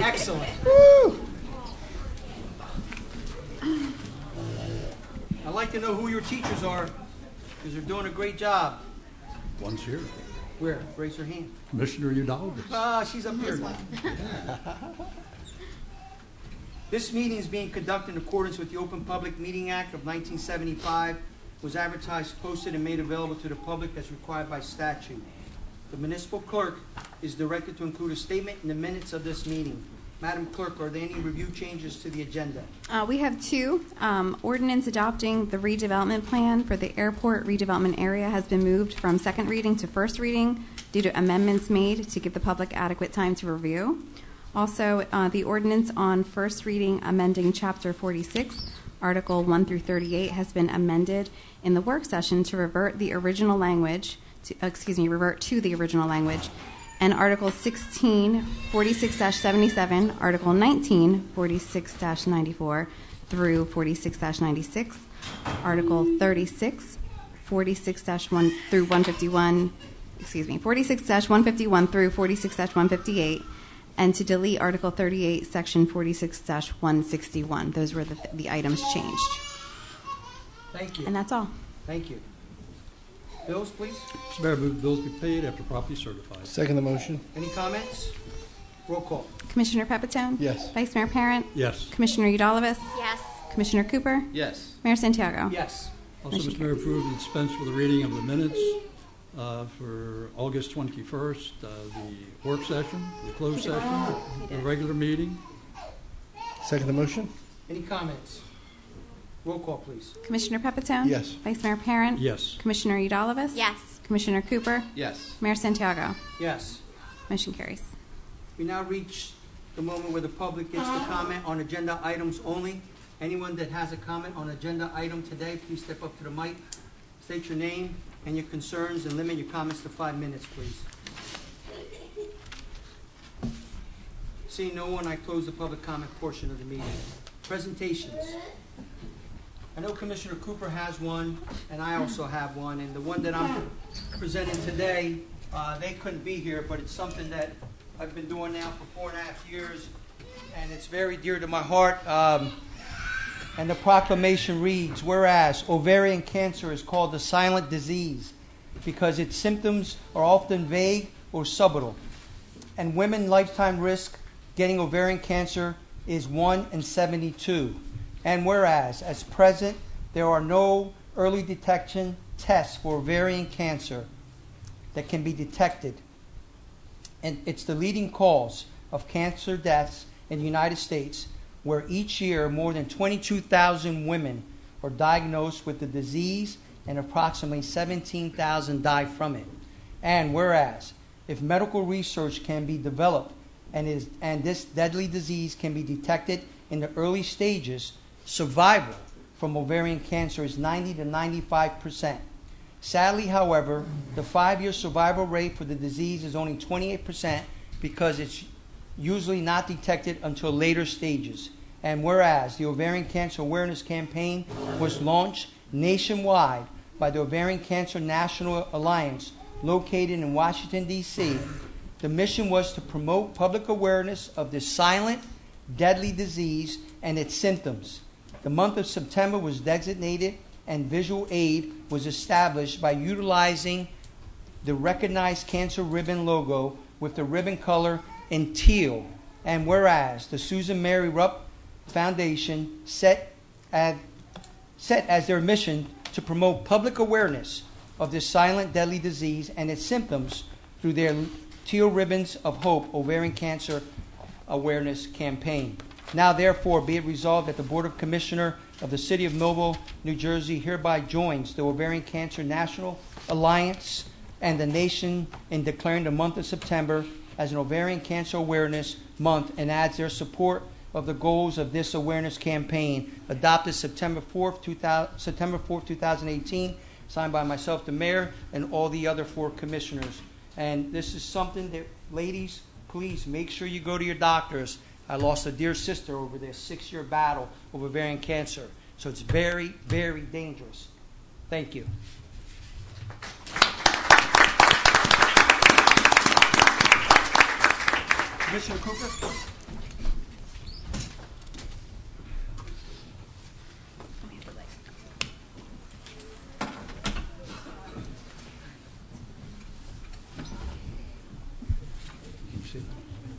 Excellent. I'd like to know who your teachers are, because they're doing a great job. One's here. Where? Raise her hand. Commissioner Udalvis. Ah, she's up here. This meeting is being conducted in accordance with the Open Public Meeting Act of 1975, was advertised, posted, and made available to the public as required by statute. The municipal clerk is directed to include a statement in the minutes of this meeting. Madam Clerk, are there any review changes to the agenda? We have two. Ordinance adopting the redevelopment plan for the airport redevelopment area has been moved from second reading to first reading due to amendments made to give the public adequate time to review. Also, the ordinance on first reading amending Chapter 46, Article 1 through 38 has been amended in the work session to revert to the original language, and Article 16, 46-77, Article 19, 46-94 through 46-96, Article 36, 46-1 through 151, 46-151 through 46-158, and to delete Article 38, Section 46-161. Those were the items changed. Thank you. And that's all. Thank you. Bills, please. Mr. Mayor, move the bills be paid after properly certified. Second the motion. Any comments? Roll call. Commissioner Pepitone? Yes. Vice Mayor Parent? Yes. Commissioner Udalvis? Yes. Commissioner Cooper? Yes. Mayor Santiago? Yes. Also, Motion Mr. Mayor, carries. approve and dispense with the reading of the minutes for August 21st, the work session, the closed session, the regular meeting. Second the motion. Any comments? Roll call, please. Commissioner Pepitone? Yes. Vice Mayor Parent? Yes. Commissioner Udalvis? Yes. Commissioner Cooper? Yes. Mayor Santiago? Yes. Motion carries. We now reach the moment where the public gets to comment on agenda items only. Anyone that has a comment on agenda item today, please step up to the mic, state your name and your concerns, and limit your comments to 5 minutes, please. Seeing no one, I close the public comment portion of the meeting. Presentations. I know Commissioner Cooper has one, and I also have one, and the one that I'm presenting today, they couldn't be here, but it's something that I've been doing now for 4.5 years, and it's very dear to my heart. And the proclamation reads, whereas ovarian cancer is called a silent disease because its symptoms are often vague or subtle, and women lifetime risk getting ovarian cancer is 1 in 72. And whereas, as present, there are no early detection tests for ovarian cancer that can be detected, and it's the leading cause of cancer deaths in the United States, where each year more than 22,000 women are diagnosed with the disease and approximately 17,000 die from it. And whereas, if medical research can be developed and this deadly disease can be detected in the early stages, survival from ovarian cancer is 90 to 95%. Sadly, however, the 5-year survival rate for the disease is only 28% because it's usually not detected until later stages. And whereas the Ovarian Cancer Awareness Campaign was launched nationwide by the Ovarian Cancer National Alliance located in Washington, D.C., the mission was to promote public awareness of this silent, deadly disease and its symptoms. The month of September was designated and visual aid was established by utilizing the recognized cancer ribbon logo with the ribbon color in teal. And whereas the Susan Mary Rupp Foundation set as their mission to promote public awareness of this silent deadly disease and its symptoms through their Teal Ribbons of Hope Ovarian Cancer Awareness Campaign. Now therefore be it resolved that the Board of Commissioners of the City of Millville, New Jersey hereby joins the Ovarian Cancer National Alliance and the nation in declaring the month of September as an Ovarian Cancer Awareness Month and adds their support of the goals of this awareness campaign adopted September 4th, 2018, signed by myself, the mayor, and all the other 4 commissioners. And this is something that, ladies, please make sure you go to your doctors. I lost a dear sister over this 6-year battle of ovarian cancer. So it's very, very dangerous. Thank you. Commissioner Cooper?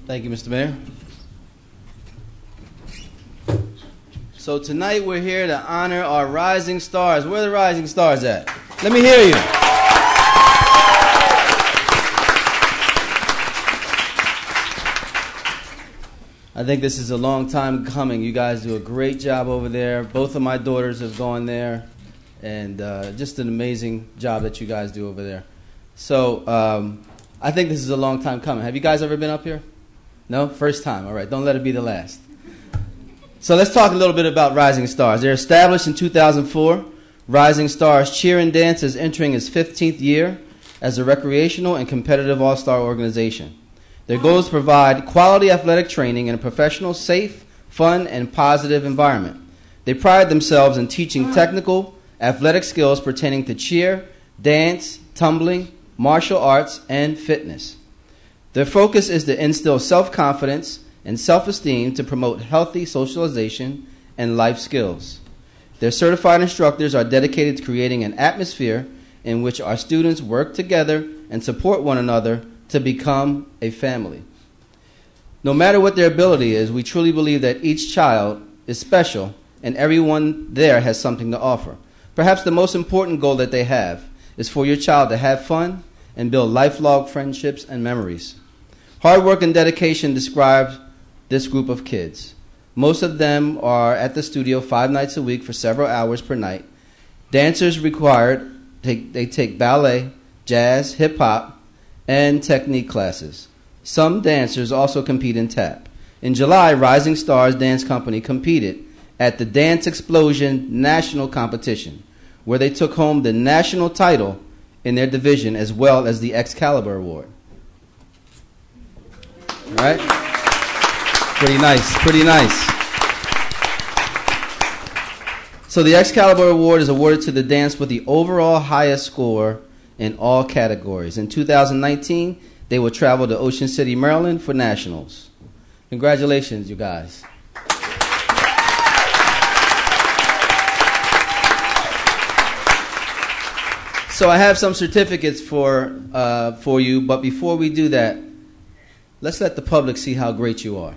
Thank you, Mr. Mayor. So tonight we're here to honor our rising stars. Where are the rising stars at? Let me hear you. I think this is a long time coming. You guys do a great job over there. Both of my daughters have gone there, and just an amazing job that you guys do over there. So I think this is a long time coming. Have you guys ever been up here? No? First time. All right. Don't let it be the last. So let's talk a little bit about Rising Stars. They're established in 2004. Rising Stars Cheer and Dance is entering its 15th year as a recreational and competitive all-star organization. Their goal is to provide quality athletic training in a professional, safe, fun, and positive environment. They pride themselves in teaching technical, athletic skills pertaining to cheer, dance, tumbling, martial arts, and fitness. Their focus is to instill self-confidence and self-esteem to promote healthy socialization and life skills. Their certified instructors are dedicated to creating an atmosphere in which our students work together and support one another to become a family. No matter what their ability is, we truly believe that each child is special and everyone there has something to offer. Perhaps the most important goal that they have is for your child to have fun and build lifelong friendships and memories. Hard work and dedication describe this group of kids. Most of them are at the studio 5 nights a week for several hours per night. Dancers required, they take ballet, jazz, hip-hop, and technique classes. Some dancers also compete in tap. In July, Rising Stars Dance Company competed at the Dance Explosion National Competition, where they took home the national title in their division as well as the Excalibur Award. All right? Pretty nice, pretty nice. So the Excalibur Award is awarded to the dance with the overall highest score in all categories. In 2019, they will travel to Ocean City, Maryland for nationals. Congratulations, you guys. So I have some certificates for you, but before we do that, let's let the public see how great you are.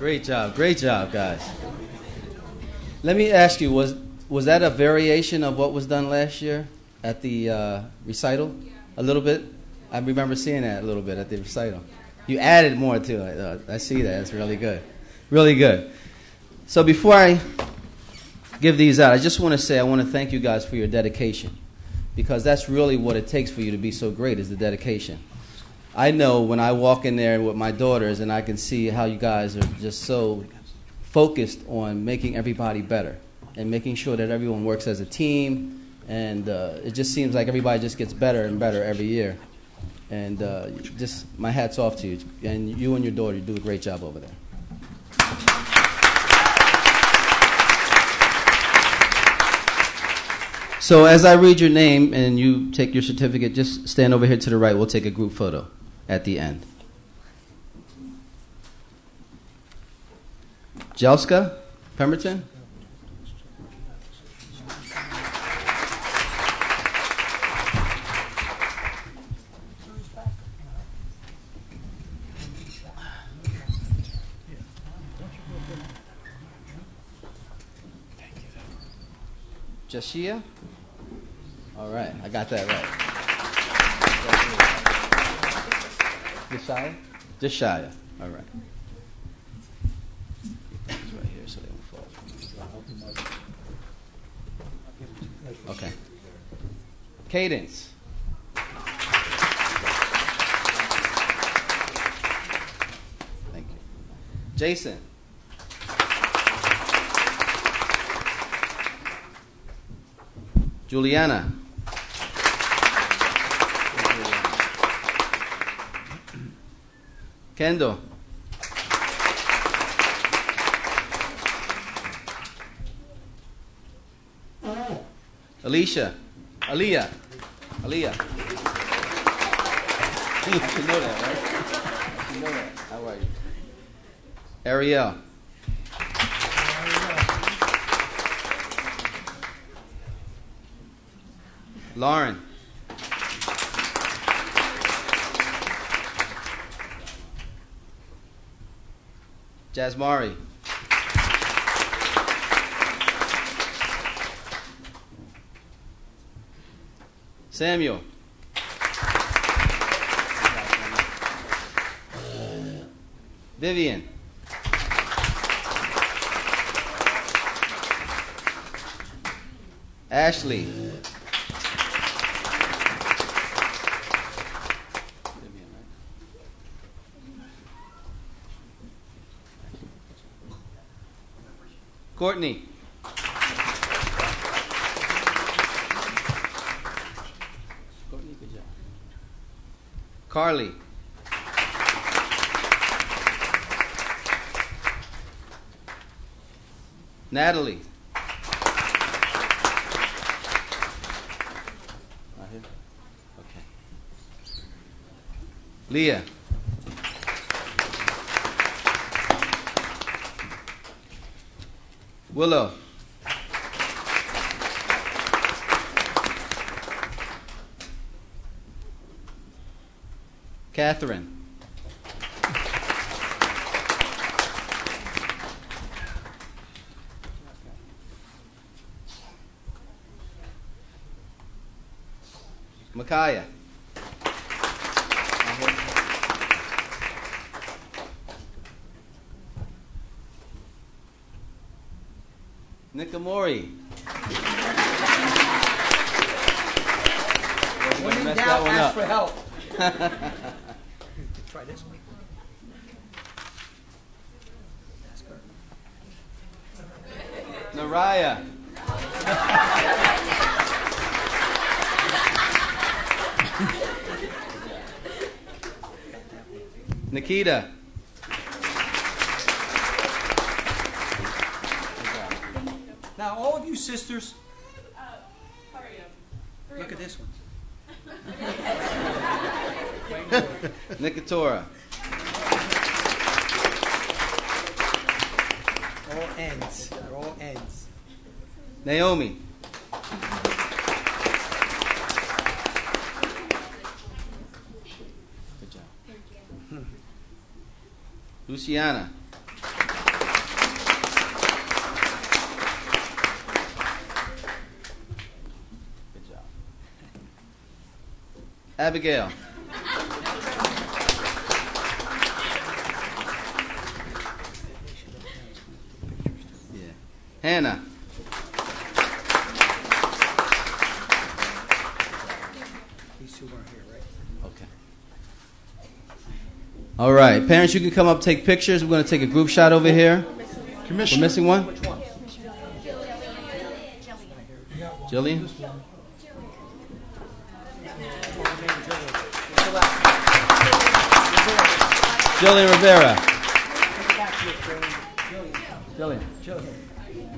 Great job, guys. Let me ask you, was that a variation of what was done last year at the recital? A little bit? I remember seeing that a little bit at the recital. You added more to it. I see that. It's really good. Really good. So before I give these out, I just want to say I want to thank you guys for your dedication, because that's really what it takes for you to be so great, is the dedication. I know when I walk in there with my daughters and I can see how you guys are just so focused on making everybody better and making sure that everyone works as a team, and it just seems like everybody just gets better and better every year. And just my hat's off to you. And you and your daughter, you do a great job over there. So as I read your name and you take your certificate, just stand over here to the right. We'll take a group photo at the end. Jelska Pemberton. Jashia? All right, I got that right. Jashia? Jashia, all right. It's right here so they won't fall. Okay. Cadence. Thank you. Jason. Juliana. Kendo. Alicia. Aliyah. Aliyah. You know that, right? You know that. How are you? Ariel. Lauren. Jasmari. Samuel. Vivian. Ashley. Courtney. Courtney, good job. Carly. Natalie. Right here? Okay. Leah. Willow. Catherine. Micaiah. Nikamori. When in Messed doubt, that one ask up. for help. Try this one. Ask her. Naraya. Nikita. Now, all of you sisters, look at this one. Nikatora. All ends. They're all ends. Naomi. Good job. Luciana. Abigail. Yeah. Hannah. These two aren't here, right? Okay. All right. Parents, you can come up, take pictures. We're going to take a group shot over here. We're missing one? Which one? Jillian? Jillian Rivera. Jillian.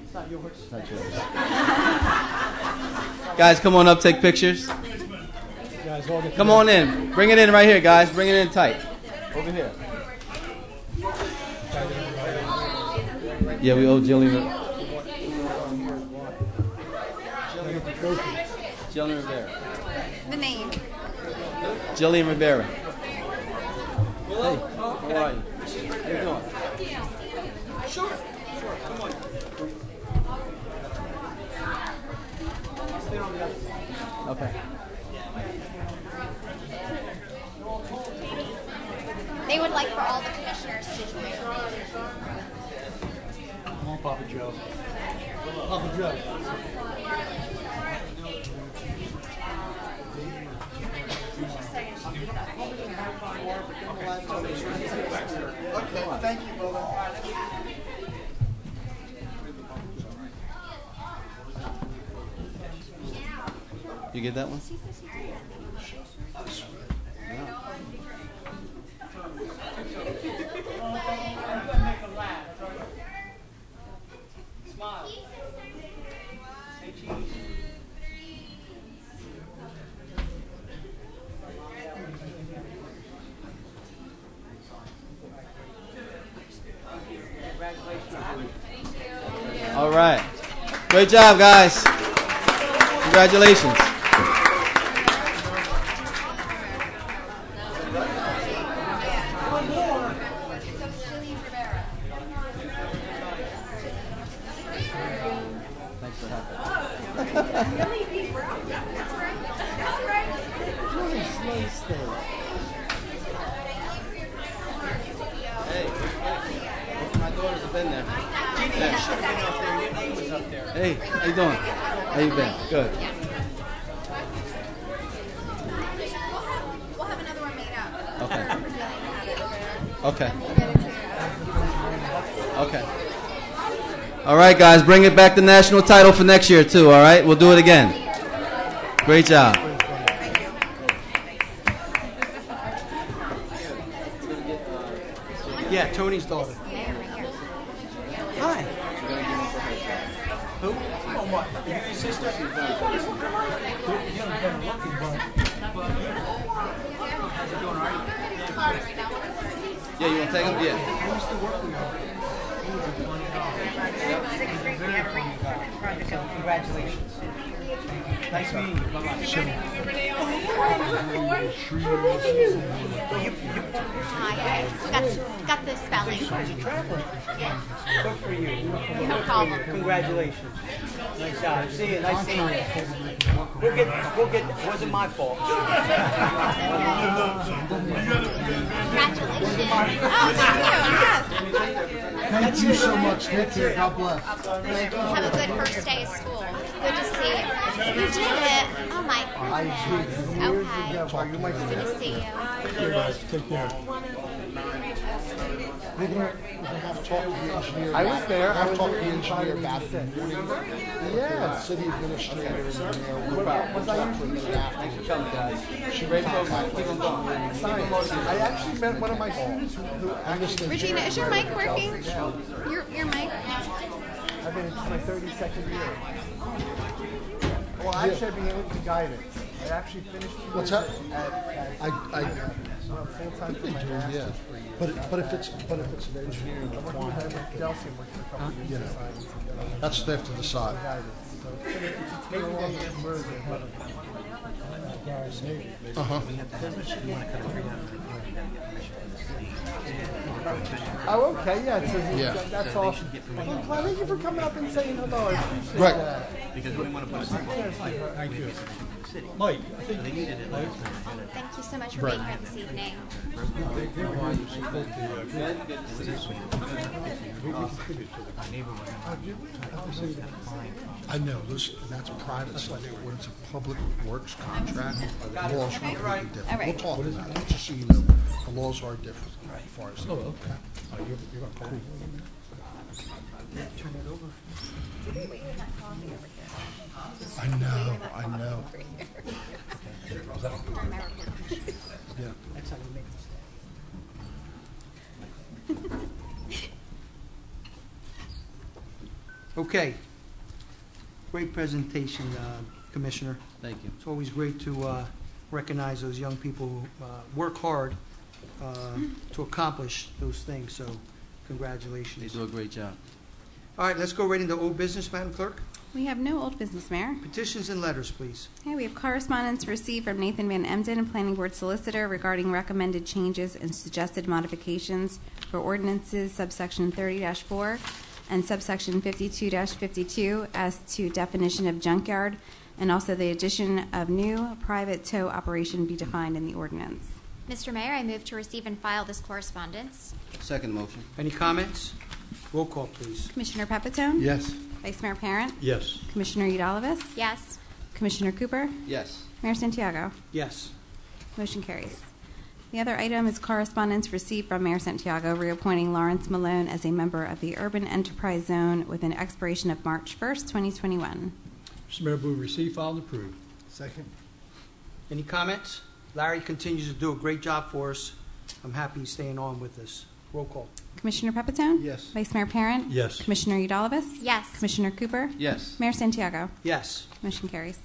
It's not yours. It's not yours. Guys, come on up, take pictures. Come on in. Bring it in right here, guys. Bring it in tight. Over here. Yeah, we owe Jillian. Jillian Rivera. The name. Jillian Rivera. Hey, how are you? How you doing? Sure. Come on. Stay on the other side. Okay. They would like for all the commissioners to join. Come on, Papa Joe. Papa Joe. Okay, thank you, brother. You get that one? Smile. Say cheese. All right. Great job, guys. Congratulations. Thanks for having me. Hey, both of my daughters have been there. You should have been up there. Your name was up there. Hey, how you doing? How you been? Good. We'll have another one made up. Okay. Okay. Okay. All right, guys, bring it back the national title for next year too. All right, we'll do it again. Great job. Yeah, Tony's daughter. Hi. Who? Oh, what? Are you his sister? How's it going, all right? Yeah, you want to take them? Yeah. I used to work with her. So congratulations. Nice meeting you. Bye-bye. Got the spelling. As a traveler. Good for you. No problem. Congratulations. Nice job. See you. Nice seeing you. We'll get, it wasn't my fault. Congratulations. Oh, thank you. Yes. Thank you so much. Take care. God bless. Have a good first day of school. Good to see you. You did it. Oh my goodness. Okay. Good to see you. Take care. We're gonna have to talk to the engineer. I was there. I was talked to the engineer about it. Yeah, city administrator and there. Was I usually Thanks for coming, guys. Great program. Keep them going. I actually met one of my students who actually. Regina, is your mic working? Your mic? I've been into my 32nd year. Well, actually, I've been able to guidance. I actually finished. What's that? At full time for my master's. Yeah, but if it's an engineering I'm working requirement, with Delphi working for a couple of years. that's they have to decide. Guidance. So it's a long merger. Oh, okay, yeah. Yeah. That's awesome. Well, thank you for coming up and saying hello. I appreciate Right. that. Thank you. Mike, I think Thank you so much for Right. being here this evening. I know, that's private stuff. When it's a public works contract, the laws are completely different. All right. We'll talk about it, just so you know, the laws are different as far as. Oh, okay. You're cool. Turn it over. I know. Yeah. That's how you make mistakes. Okay. Great presentation, Commissioner. Thank you. It's always great to recognize those young people who work hard to accomplish those things, so They congratulations. do a great job. All right, let's go right into old business, Madam Clerk. We have no old business, Mayor. Petitions and letters, please. Okay, we have correspondence received from Nathan Van Emden, Planning Board Solicitor, regarding recommended changes and suggested modifications for ordinances subsection 30-4 and subsection 52-52 as to definition of junkyard, and also the addition of new private tow operation be defined in the ordinance. Mr. Mayor, I move to receive and file this correspondence. Second motion. Any comments? Roll call, please. Commissioner Pepitone? Yes. Vice Mayor Parent? yes. Commissioner Eudalovich? Yes. Commissioner Cooper? Yes. Mayor Santiago? Yes. Motion carries. The other item is correspondence received from Mayor Santiago reappointing Lawrence Malone as a member of the Urban Enterprise Zone with an expiration of March 1st, 2021. Mr. Mayor, move receive, file, and approve. Second. Any comments? Larry continues to do a great job for us. I'm happy he's staying on with us. Roll call. Commissioner Pepitone? Yes. Vice Mayor Parent? Yes. Commissioner Eudalovich? Yes. Commissioner Cooper? Yes. Mayor Santiago? Yes. Motion carries.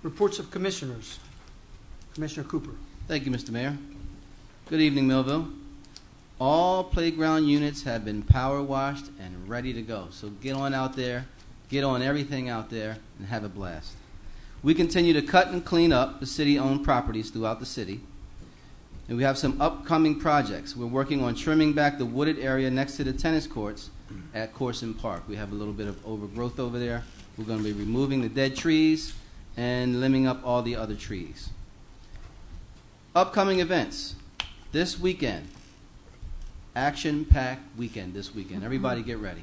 Reports of commissioners. Commissioner Cooper. Thank you, Mr. Mayor. Good evening, Millville. All playground units have been power washed and ready to go. So get on out there, get on everything out there, and have a blast. We continue to cut and clean up the city-owned properties throughout the city. And we have some upcoming projects. We're working on trimming back the wooded area next to the tennis courts at Corson Park. We have a little bit of overgrowth over there. We're going to be removing the dead trees and limbing up all the other trees. Upcoming events this weekend. Action-packed weekend this weekend. Everybody get ready.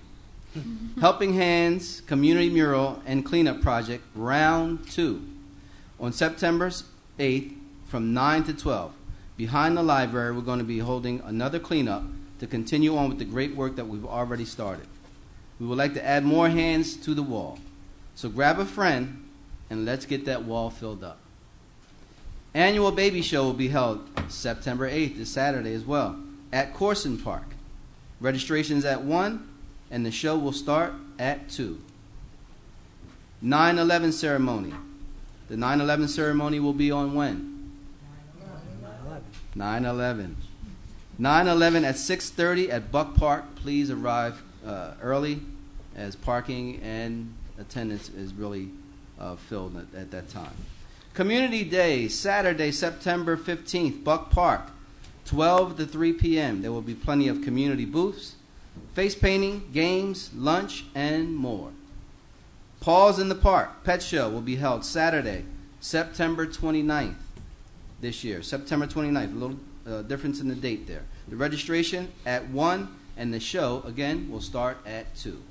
Helping Hands Community Mural and Cleanup Project Round 2 on September 8th from 9 to 12. Behind the library, we're going to be holding another cleanup to continue on with the great work that we've already started. We would like to add more hands to the wall. So grab a friend and let's get that wall filled up. Annual baby show will be held September 8th, this Saturday as well, at Corson Park. Registration's at 1, and the show will start at 2. 9/11 ceremony. The 9/11 ceremony will be on when? 9/11. 9/11 at 6:30 at Buck Park. Please arrive early, as parking and attendance is really filled at that time. Community Day, Saturday, September 15th, Buck Park, 12 to 3 p.m. There will be plenty of community booths, face painting, games, lunch, and more. Paws in the Park Pet Show will be held Saturday, September 29th this year. September 29th, a little difference in the date there. The registration at 1, and the show, again, will start at 2.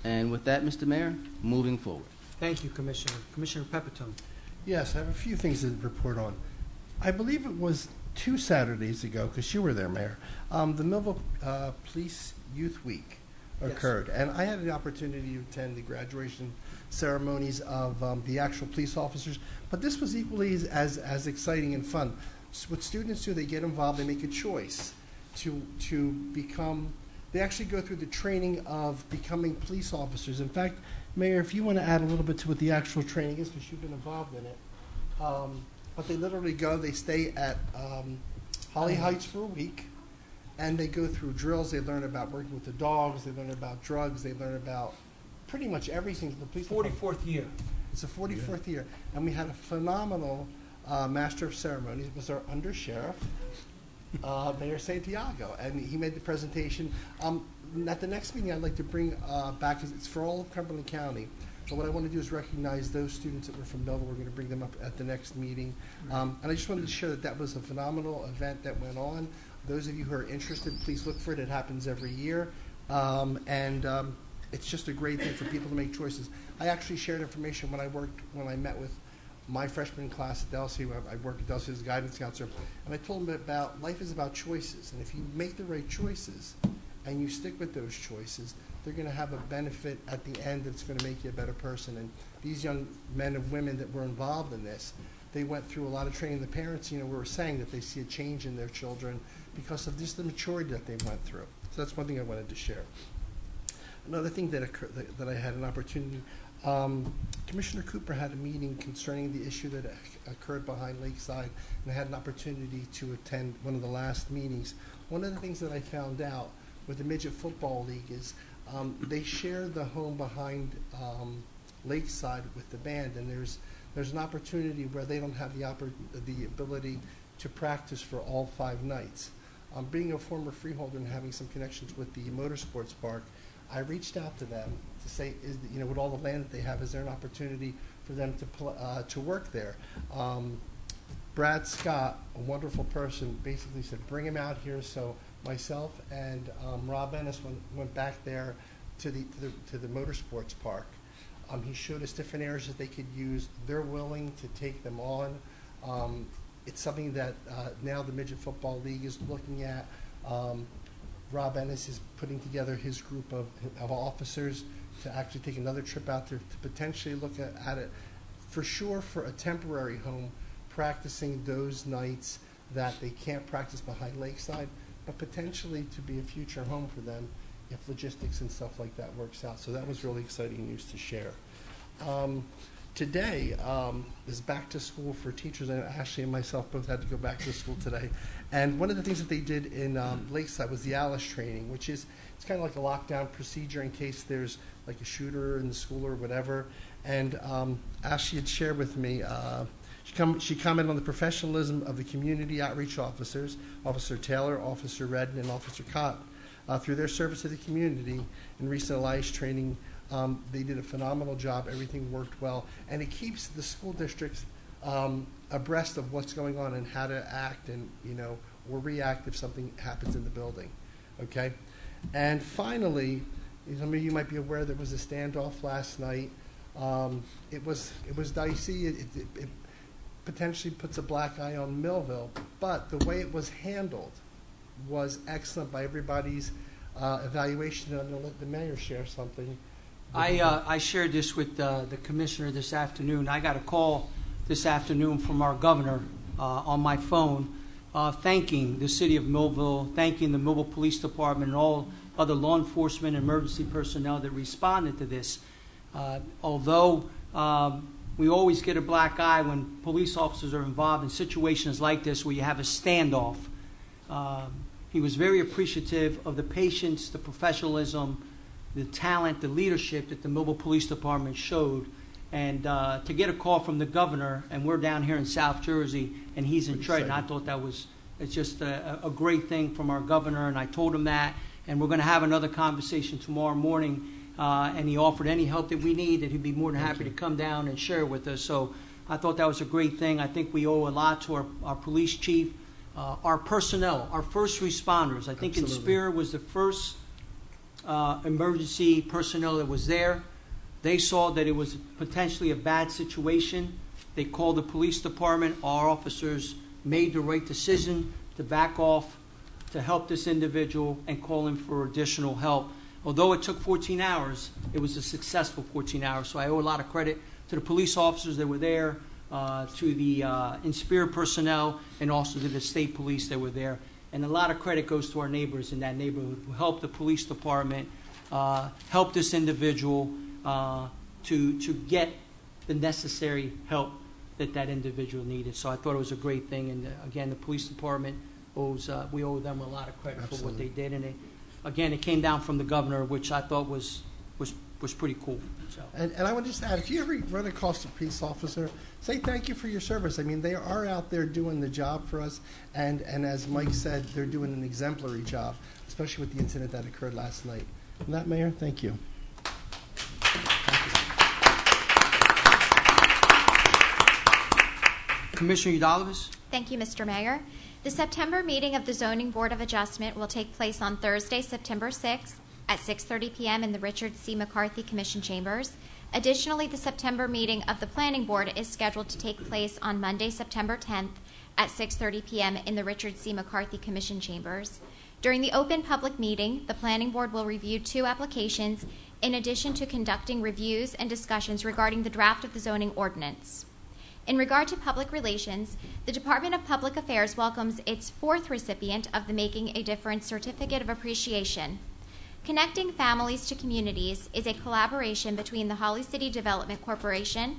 And with that, Mr. Mayor, moving forward. Thank you, Commissioner. Commissioner Pepitone. Yes, I have a few things to report on. I believe it was 2 Saturdays ago, because you were there, Mayor, the Millville Police Youth Week occurred. And I had the opportunity to attend the graduation ceremonies of the actual police officers. But this was equally as exciting and fun. So what students do, they get involved, they make a choice to become, they actually go through the training of becoming police officers. In fact, Mayor, if you want to add a little bit to what the actual training is, because you've been involved in it, but they literally go, they stay at Holly Heights for a week, and they go through drills. They learn about working with the dogs, they learn about drugs, they learn about pretty much everything. The police 44th year. It's the 44th year, and we had a phenomenal master of ceremonies. It was our under sheriff, Mayor Santiago, and he made the presentation. At the next meeting, I'd like to bring back, 'cause it's for all of Cumberland County. But what I want to do is recognize those students that were from Millville. We're going to bring them up at the next meeting. And I just wanted to share that that was a phenomenal event that went on. Those of you who are interested, please look for it. It happens every year. It's just a great thing for people to make choices. I actually shared information when I met with my freshman class at Delsey. I work at Delsey as a guidance counselor. And I told them about life is about choices. And if you make the right choices and you stick with those choices, they're going to have a benefit at the end that's going to make you a better person. And these young men and women that were involved in this, they went through a lot of training. The parents, were saying that they see a change in their children because of just the maturity that they went through. So that's one thing I wanted to share. Another thing that that I had an opportunity, Commissioner Cooper had a meeting concerning the issue that occurred behind Lakeside, and I had an opportunity to attend one of the last meetings. One of the things that I found out with the Midget Football League is they share the home behind Lakeside with the band, and there's an opportunity where they don't have the ability to practice for all 5 nights. Being a former freeholder and having some connections with the motorsports park, I reached out to them to say, with all the land that they have, is there an opportunity for them to work there? Brad Scott, a wonderful person, basically said, bring him out here. So myself and Rob Ennis went back there to the motorsports park. He showed us different areas that they could use. They're willing to take them on. It's something that now the Midget Football League is looking at. Rob Ennis is putting together his group of officers to actually take another trip out there to potentially look at it, for sure, for a temporary home, practicing those nights that they can't practice behind Lakeside, but potentially to be a future home for them if logistics and stuff like that works out. So that was really exciting news to share. Today is back to school for teachers, and Ashley and myself both had to go back to school today. And one of the things that they did in Lakeside was the ALICE training, which is, it's kind of like a lockdown procedure in case there's like a shooter in the school or whatever. And Ashley had shared with me, she commented on the professionalism of the community outreach officers, Officer Taylor, Officer Redden, and Officer Cott. Through their service to the community in recent ALICE training, they did a phenomenal job. Everything worked well, and it keeps the school districts abreast of what's going on and how to act and or react if something happens in the building. Okay, and finally, some of you might be aware there was a standoff last night. It was dicey. It potentially puts a black eye on Millville, but the way it was handled was excellent by everybody's evaluation. I'm going to let the mayor share something. I shared this with the commissioner this afternoon. I got a call this afternoon from our governor on my phone thanking the city of Millville, thanking the Millville Police Department and all other law enforcement and emergency personnel that responded to this. Although we always get a black eye when police officers are involved in situations like this where you have a standoff, he was very appreciative of the patience, the professionalism, the talent, the leadership that the Millville Police Department showed. And to get a call from the governor, and we're down here in South Jersey, and he's in Trenton, I thought that was just a great thing from our governor, and I told him that. And we're going to have another conversation tomorrow morning, and he offered any help that we need, that he'd be more than happy to come down and share with us. So I thought that was a great thing. I think we owe a lot to our police chief, our personnel, our first responders. I think Inspira was the first emergency personnel that was there. They saw that it was potentially a bad situation. They called the police department. Our officers made the right decision to back off, to help this individual and call him for additional help. Although it took 14 hours, it was a successful 14 hours. So I owe a lot of credit to the police officers that were there, to the Inspira personnel, and also to the state police that were there. And a lot of credit goes to our neighbors in that neighborhood who helped the police department, help this individual to get the necessary help that individual needed. So I thought it was a great thing. And again, the police department we owe them a lot of credit for what they did. And again, it came down from the governor, which I thought was was pretty cool. So. And I would just add, if you ever run across a police officer, say thank you for your service. I mean, they are out there doing the job for us, and as Mike said, they're doing an exemplary job, especially with the incident that occurred last night. And that, Mayor, thank you. Commissioner Udalvis? Thank you, Mr. Mayor. The September meeting of the Zoning Board of Adjustment will take place on Thursday, September 6th at 6:30 p.m. in the Richard C. McCarthy Commission Chambers. Additionally, the September meeting of the Planning Board is scheduled to take place on Monday, September 10th at 6:30 p.m. in the Richard C. McCarthy Commission Chambers. During the open public meeting, the Planning Board will review 2 applications in addition to conducting reviews and discussions regarding the draft of the zoning ordinance. In regard to public relations, the Department of Public Affairs welcomes its 4th recipient of the Making a Difference Certificate of Appreciation. Connecting Families to Communities is a collaboration between the Holly City Development Corporation,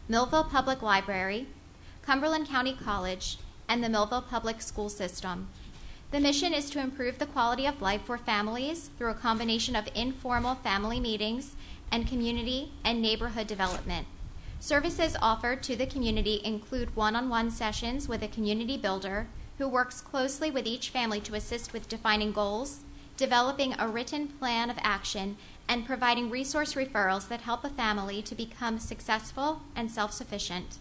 Millville Public Library, Cumberland County College, and the Millville Public School System. The mission is to improve the quality of life for families through a combination of informal family meetings and community and neighborhood development. Services offered to the community include one-on-one sessions with a community builder who works closely with each family to assist with defining goals, developing a written plan of action, and providing resource referrals that help a family to become successful and self-sufficient.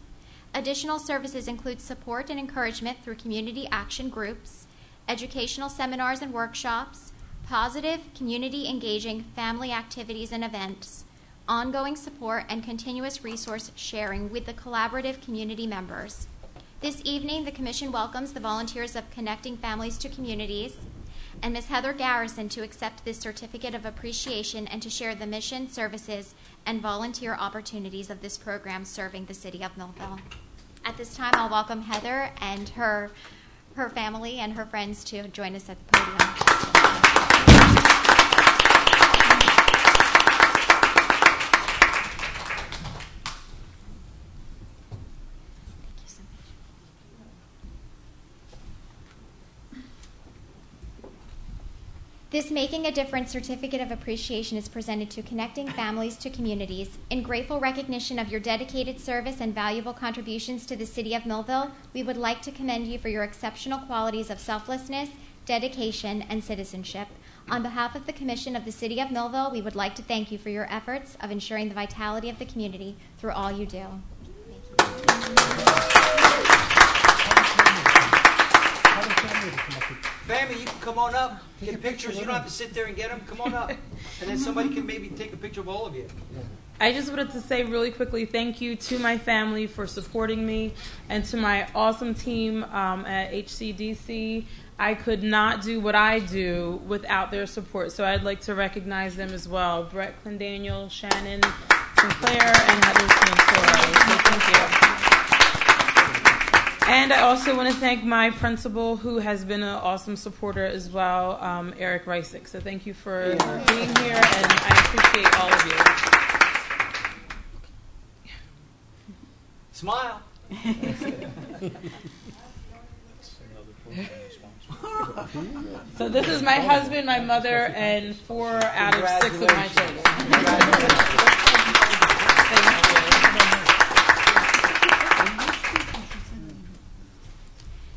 Additional services include support and encouragement through community action groups, educational seminars and workshops, positive, community-engaging family activities and events, ongoing support, and continuous resource sharing with the collaborative community members. This evening, the Commission welcomes the volunteers of Connecting Families to Communities and Ms. Heather Garrison to accept this certificate of appreciation and to share the mission, services, and volunteer opportunities of this program serving the city of Millville. At this time, I'll welcome Heather and her family and her friends to join us at the podium. This Making a Difference Certificate of Appreciation is presented to Connecting Families to Communities. In grateful recognition of your dedicated service and valuable contributions to the City of Millville, we would like to commend you for your exceptional qualities of selflessness, dedication, and citizenship. On behalf of the Commission of the City of Millville, we would like to thank you for your efforts of ensuring the vitality of the community through all you do. Family, you can come on up, get pictures. You don't have to sit there and get them. Come on up. And then somebody can maybe take a picture of all of you. I just wanted to say really quickly thank you to my family for supporting me and to my awesome team at HCDC. I could not do what I do without their support, so I'd like to recognize them as well. Brett Clendaniel, Shannon Sinclair, and Heather Santoro. So thank you. And I also want to thank my principal, who has been an awesome supporter as well, Eric Reisick. So thank you for being here, and I appreciate all of you. Smile. So this is my husband, my mother, and 4 out of 6 of my children. Thank you.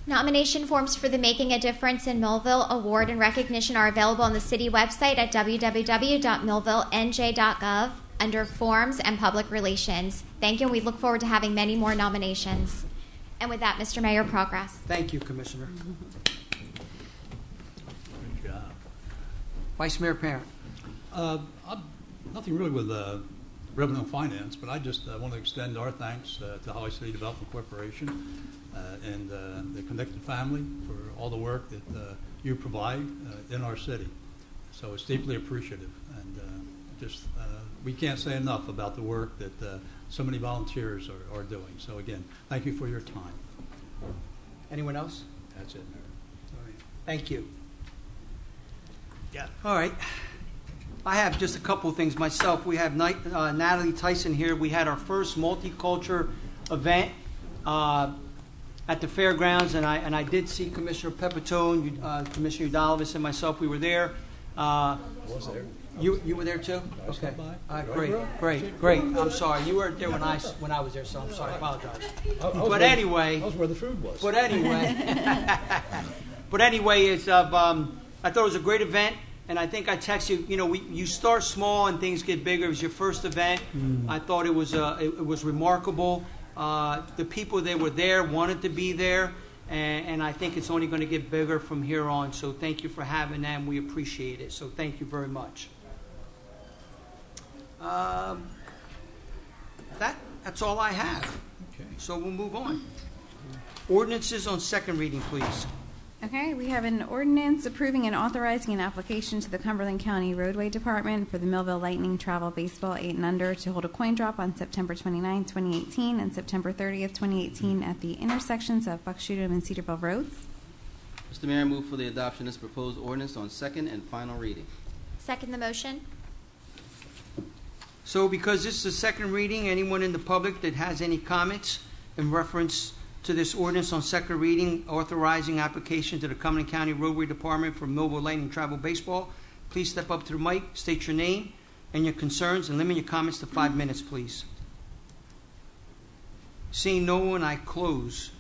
Nomination forms for the Making a Difference in Millville Award and recognition are available on the city website at www.millvillenj.gov under Forms and Public Relations. Thank you, and we look forward to having many more nominations. And with that, Mr. Mayor, progress. Thank you, Commissioner. Good job. Vice Mayor Parent. Nothing really with revenue and finance, but I just want to extend our thanks to Holly City Development Corporation and the Connected Family for all the work that you provide in our city. So it's deeply appreciative, and we can't say enough about the work that so many volunteers are doing. So again, thank you for your time. Anyone else? That's it, Mayor. All right. Thank you. Yeah. All right. I have just a couple of things myself. We have Natalie Tyson here. We had our first multicultural event at the fairgrounds, and I did see Commissioner Pepitone, Commissioner Udalvis, and myself. We were there. You were there too? I stopped by. All right, great. I'm sorry. You weren't there when I was there, so I'm sorry. I apologize. But anyway. That was where the food was. But anyway. It's I thought it was a great event. And I think I texted you. You start small and things get bigger. It was your first event. I thought it was remarkable. The people that were there wanted to be there, and I think it's only going to get bigger from here on. So thank you for having them. We appreciate it. So thank you very much. That's all I have. Okay. So we'll move on. Ordinances on second reading, please. Okay, we have an ordinance approving and authorizing an application to the Cumberland County Roadway Department for the Millville Lightning Travel Baseball 8 and Under to hold a coin drop on September 29, 2018 and September 30th, 2018 at the intersections of Buckshootum and Cedarville Roads. Mr. Mayor, I move for the adoption of this proposed ordinance on second and final reading. Second the motion? So because this is a second reading, anyone in the public that has any comments in reference to this ordinance on second reading, authorizing application to the Cumberland County Roadway Department for Millville Lightning Travel Baseball, please step up to the mic, state your name and your concerns, and limit your comments to 5 minutes, please. Seeing no one, I close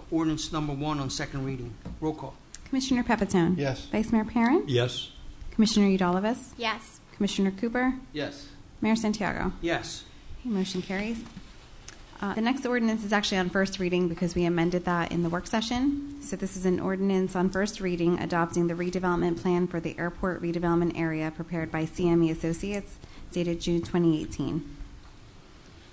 ordinance number 1 on second reading. Roll call. Commissioner Pepitone? Yes. Vice Mayor Parent? Yes. Commissioner Udalvis? Yes. Commissioner Cooper? Yes. Mayor Santiago? Yes. Okay, motion carries. The next ordinance is actually on first reading because we amended that in the work session. So this is an ordinance on first reading adopting the redevelopment plan for the airport redevelopment area prepared by CME Associates dated June 2018.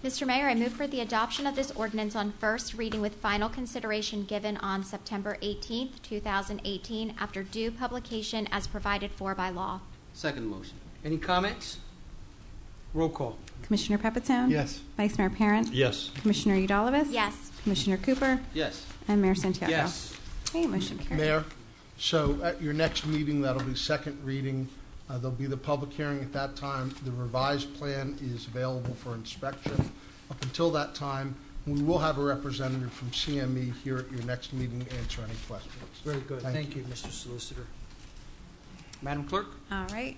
Mr. Mayor, I move for the adoption of this ordinance on first reading with final consideration given on September 18th, 2018 after due publication as provided for by law. Second motion. Any comments? Roll call. Commissioner Pepitone? Yes. Vice Mayor Parent? Yes. Commissioner Udalvis? Yes. Commissioner Cooper? Yes. And Mayor Santiago? Yes. Okay, motion carries. Mayor, so at your next meeting, that'll be second reading. There'll be the public hearing at that time. The revised plan is available for inspection. Up until that time, we will have a representative from CME here at your next meeting to answer any questions. Very good. Thank you, Mr. Solicitor. Madam Clerk? All right.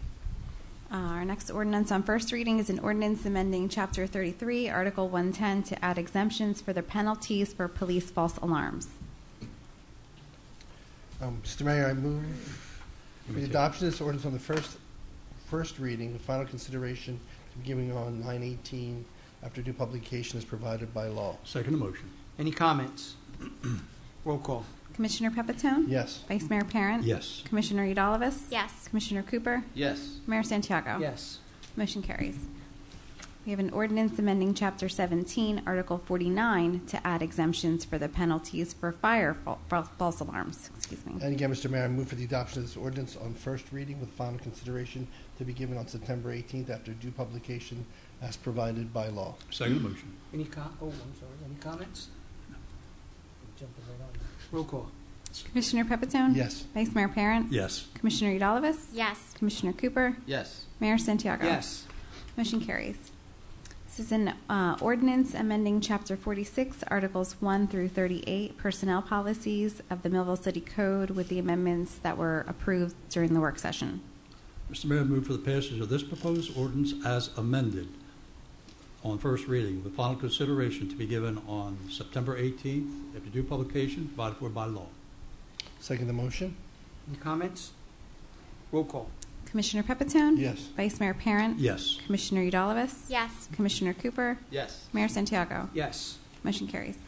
Our next ordinance on first reading is an ordinance amending Chapter 33, Article 110 to add exemptions for the penalties for police false alarms. Mr. Mayor, I move for the adoption of this ordinance on the first reading with final consideration to be given on 9/18 after due publication as provided by law. Second motion. Any comments? Roll call. Commissioner Pepitone? Yes. Vice Mayor Parent? Yes. Commissioner Udalvis? Yes. Commissioner Cooper? Yes. Mayor Santiago? Yes. Motion carries. We have an ordinance amending Chapter 17, Article 49 to add exemptions for the penalties for fire false alarms. Excuse me. And again, Mr. Mayor, I move for the adoption of this ordinance on first reading with final consideration to be given on September 18th after due publication as provided by law. Second motion. I'm sorry. Any comments? Jumping right on. Roll call. Commissioner Pepitone? Yes. Vice Mayor Parent? Yes. Commissioner Udalvis? Yes. Commissioner Cooper? Yes. Mayor Santiago? Yes. Motion carries. This is an ordinance amending Chapter 46, Articles 1 through 38, Personnel Policies of the Millville City Code with the amendments that were approved during the work session. Mr. Mayor, I move for the passage of this proposed ordinance as amended on first reading with final consideration to be given on September 18th after due publication provided for by law. Second the motion? Any comments? Roll call. Commissioner Pepitone? Yes. Vice Mayor Parent? Yes. Commissioner Udalvis? Yes. Commissioner Cooper? Yes. Mayor Santiago? Yes. Motion carries.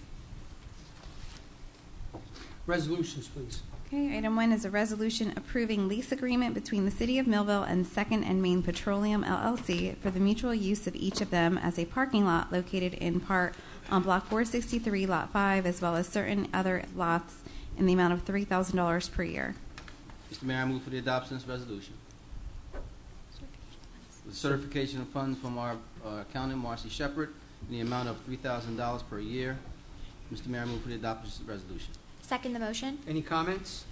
Resolutions, please. Okay, item 1 is a resolution approving lease agreement between the City of Millville and Second and Main Petroleum LLC for the mutual use of each of them as a parking lot located in part on Block 463, Lot 5, as well as certain other lots in the amount of $3,000 per year. Mr. Mayor, I move for the adoption of this resolution. With certification of funds from our accountant, Marcy Shepard, in the amount of $3,000 per year. Mr. Mayor, I move for the adoption of this resolution. Second the motion? Any comments?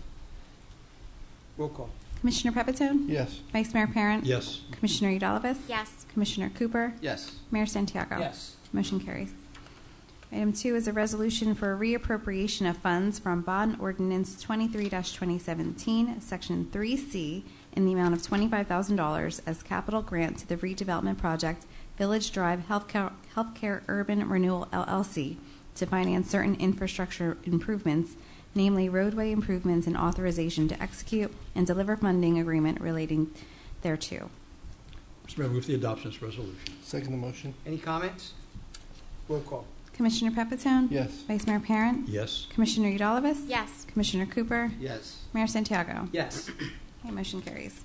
Roll call. Commissioner Pepitone? Yes. Vice Mayor Parent? Yes. Commissioner Udalvis? Yes. Commissioner Cooper? Yes. Mayor Santiago? Yes. Motion carries. Item 2 is a resolution for a reappropriation of funds from Bond Ordinance 23-2017, Section 3C, in the amount of $25,000 as capital grant to the redevelopment project Village Drive Healthcare Urban Renewal LLC to finance certain infrastructure improvements, namely roadway improvements, and authorization to execute and deliver funding agreement relating thereto. Mr. Mayor, move the adoption of this resolution. Second the motion. Any comments? Roll call. Commissioner Pepitone? Yes. Vice Mayor Parent? Yes. Commissioner Udalvis? Yes. Commissioner Cooper? Yes. Mayor Santiago? Yes. Okay, motion carries.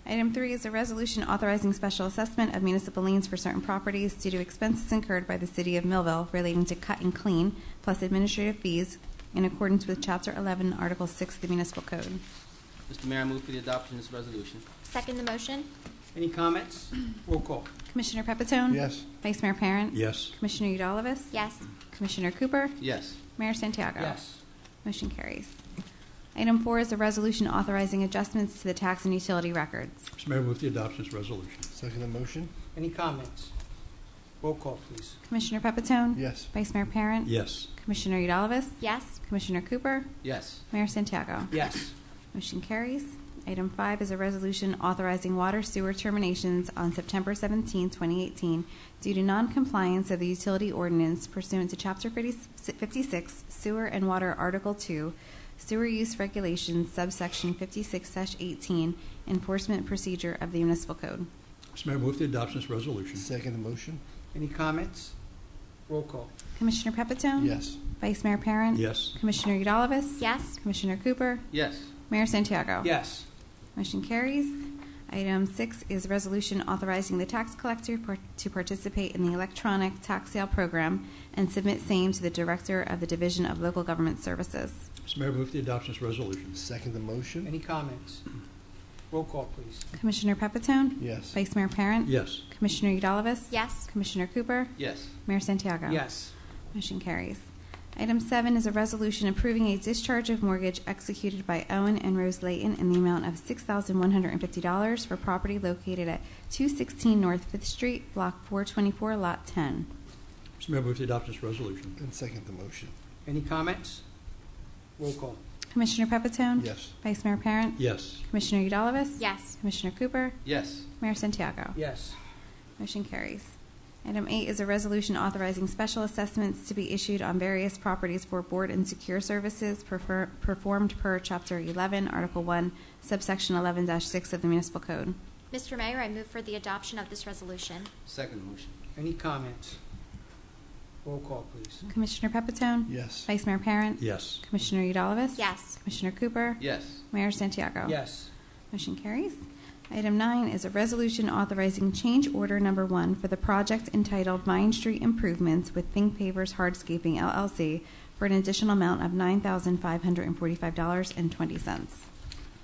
Item 3 is a resolution authorizing special assessment of municipal liens for certain properties due to expenses incurred by the City of Millville relating to cut and clean, plus administrative fees, in accordance with Chapter 11, Article 6 of the Municipal Code. Mr. Mayor, I move for the adoption of this resolution. Second the motion? Any comments? Roll call. Commissioner Pepitone? Yes. Vice Mayor Parent? Yes. Commissioner Udalvis? Yes. Commissioner Cooper? Yes. Mayor Santiago? Yes. Motion carries. Item 4 is a resolution authorizing adjustments to the tax and utility records. Mr. Mayor, move the adoption of this resolution. Second the motion. Any comments? Roll call, please. Commissioner Pepitone? Yes. Vice Mayor Parent? Yes. Commissioner Udalvis? Yes. Commissioner Cooper? Yes. Mayor Santiago? Yes. Motion carries. Item 5 is a resolution authorizing water sewer terminations on September 17, 2018, due to noncompliance of the utility ordinance pursuant to Chapter 56, Sewer and Water, Article 2, Sewer Use Regulations, subsection 56-18, Enforcement Procedure of the Municipal Code. Mr. Mayor, move the adoption of this resolution. Second the motion. Any comments? Roll call. Commissioner Pepitone? Yes. Vice Mayor Parent? Yes. Commissioner Udalvis? Yes. Commissioner Cooper? Yes. Mayor Santiago? Yes. Motion carries. Item 6 is a resolution authorizing the tax collector to participate in the electronic tax sale program and submit same to the Director of the Division of Local Government Services. Mr. Mayor, move the adoption of this resolution. Second the motion. Any comments? Roll call, please. Commissioner Pepitone? Yes. Vice Mayor Parent? Yes. Commissioner Udalvis? Yes. Commissioner Cooper? Yes. Mayor Santiago? Yes. Motion carries. Item 7 is a resolution approving a discharge of mortgage executed by Owen and Rose Layton in the amount of $6,150 for property located at 216 North 5th Street, Block 424, Lot 10. Mr. Mayor, move the adoption of this resolution. And second the motion. Any comments? Roll call. Commissioner Pepitone? Yes. Vice Mayor Parent? Yes. Commissioner Udalvis? Yes. Commissioner Cooper? Yes. Mayor Santiago? Yes. Motion carries. Item 8 is a resolution authorizing special assessments to be issued on various properties for board and secure services performed per Chapter 11, Article 1, subsection 11-6 of the Municipal Code. Mr. Mayor, I move for the adoption of this resolution. Second motion. Any comments? Roll call, please. Commissioner Pepitone? Yes. Vice Mayor Parent? Yes. Commissioner Udalvis? Yes. Commissioner Cooper? Yes. Mayor Santiago? Yes. Motion carries. Item 9 is a resolution authorizing change order number 1 for the project entitled Vine Street Improvements with Think Pavers Hardscaping LLC for an additional amount of $9,545.20.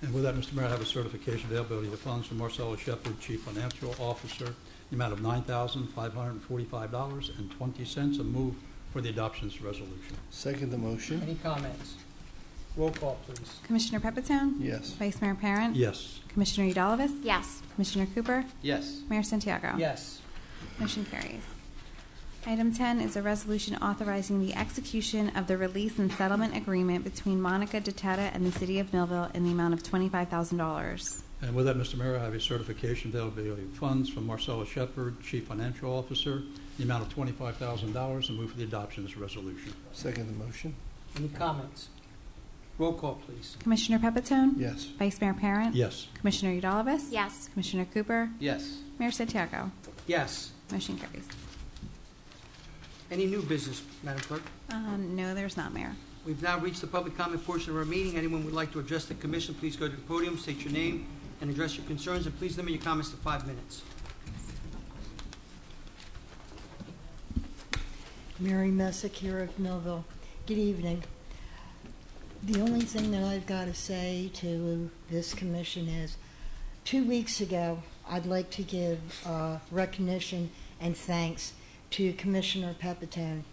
And with that, Mr. Mayor, I have a certification of availability of funds from Marcella Shepard, Chief Financial Officer, the amount of $9,545.20. A move for the adoption of this resolution. Second the motion. Any comments? Roll call, please. Commissioner Pepitone? Yes. Vice Mayor Parent? Yes. Commissioner Udalvis? Yes. Commissioner Cooper? Yes. Mayor Santiago? Yes. Motion carries. Item 10 is a resolution authorizing the execution of the release and settlement agreement between Monica Detata and the City of Millville in the amount of $25,000. And with that, Mr. Mayor, I have a certification of availability of funds from Marcella Shepard, Chief Financial Officer, the amount of $25,000. And move for the adoption of this resolution. Second the motion. Any comments? Roll call, please. Commissioner Pepitone? Yes. Vice Mayor Parent? Yes. Commissioner Udalvis? Yes. Commissioner Cooper? Yes. Mayor Santiago? Yes. Motion carries. Any new business, Madam Clerk? No, there's not, Mayor. We've now reached the public comment portion of our meeting. Anyone would like to address the commission, please go to the podium, state your name, and address your concerns, and please limit your comments to 5 minutes. Mary Messick here of Millville. Good evening. The only thing that I've got to say to this commission is 2 weeks ago, I'd like to give recognition and thanks to Commissioner Pepitone.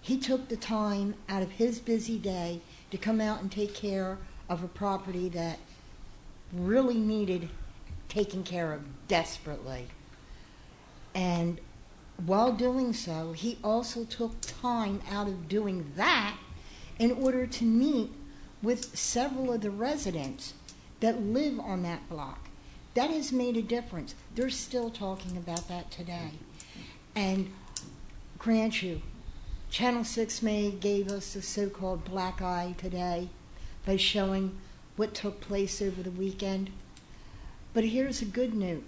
He took the time out of his busy day to come out and take care of a property that really needed taken care of desperately. And while doing so, he also took time out of doing that in order to meet with several of the residents that live on that block. That has made a difference. They're still talking about that today. And grant you, Channel 6 May gave us the so-called black eye today by showing what took place over the weekend. But here's a good note.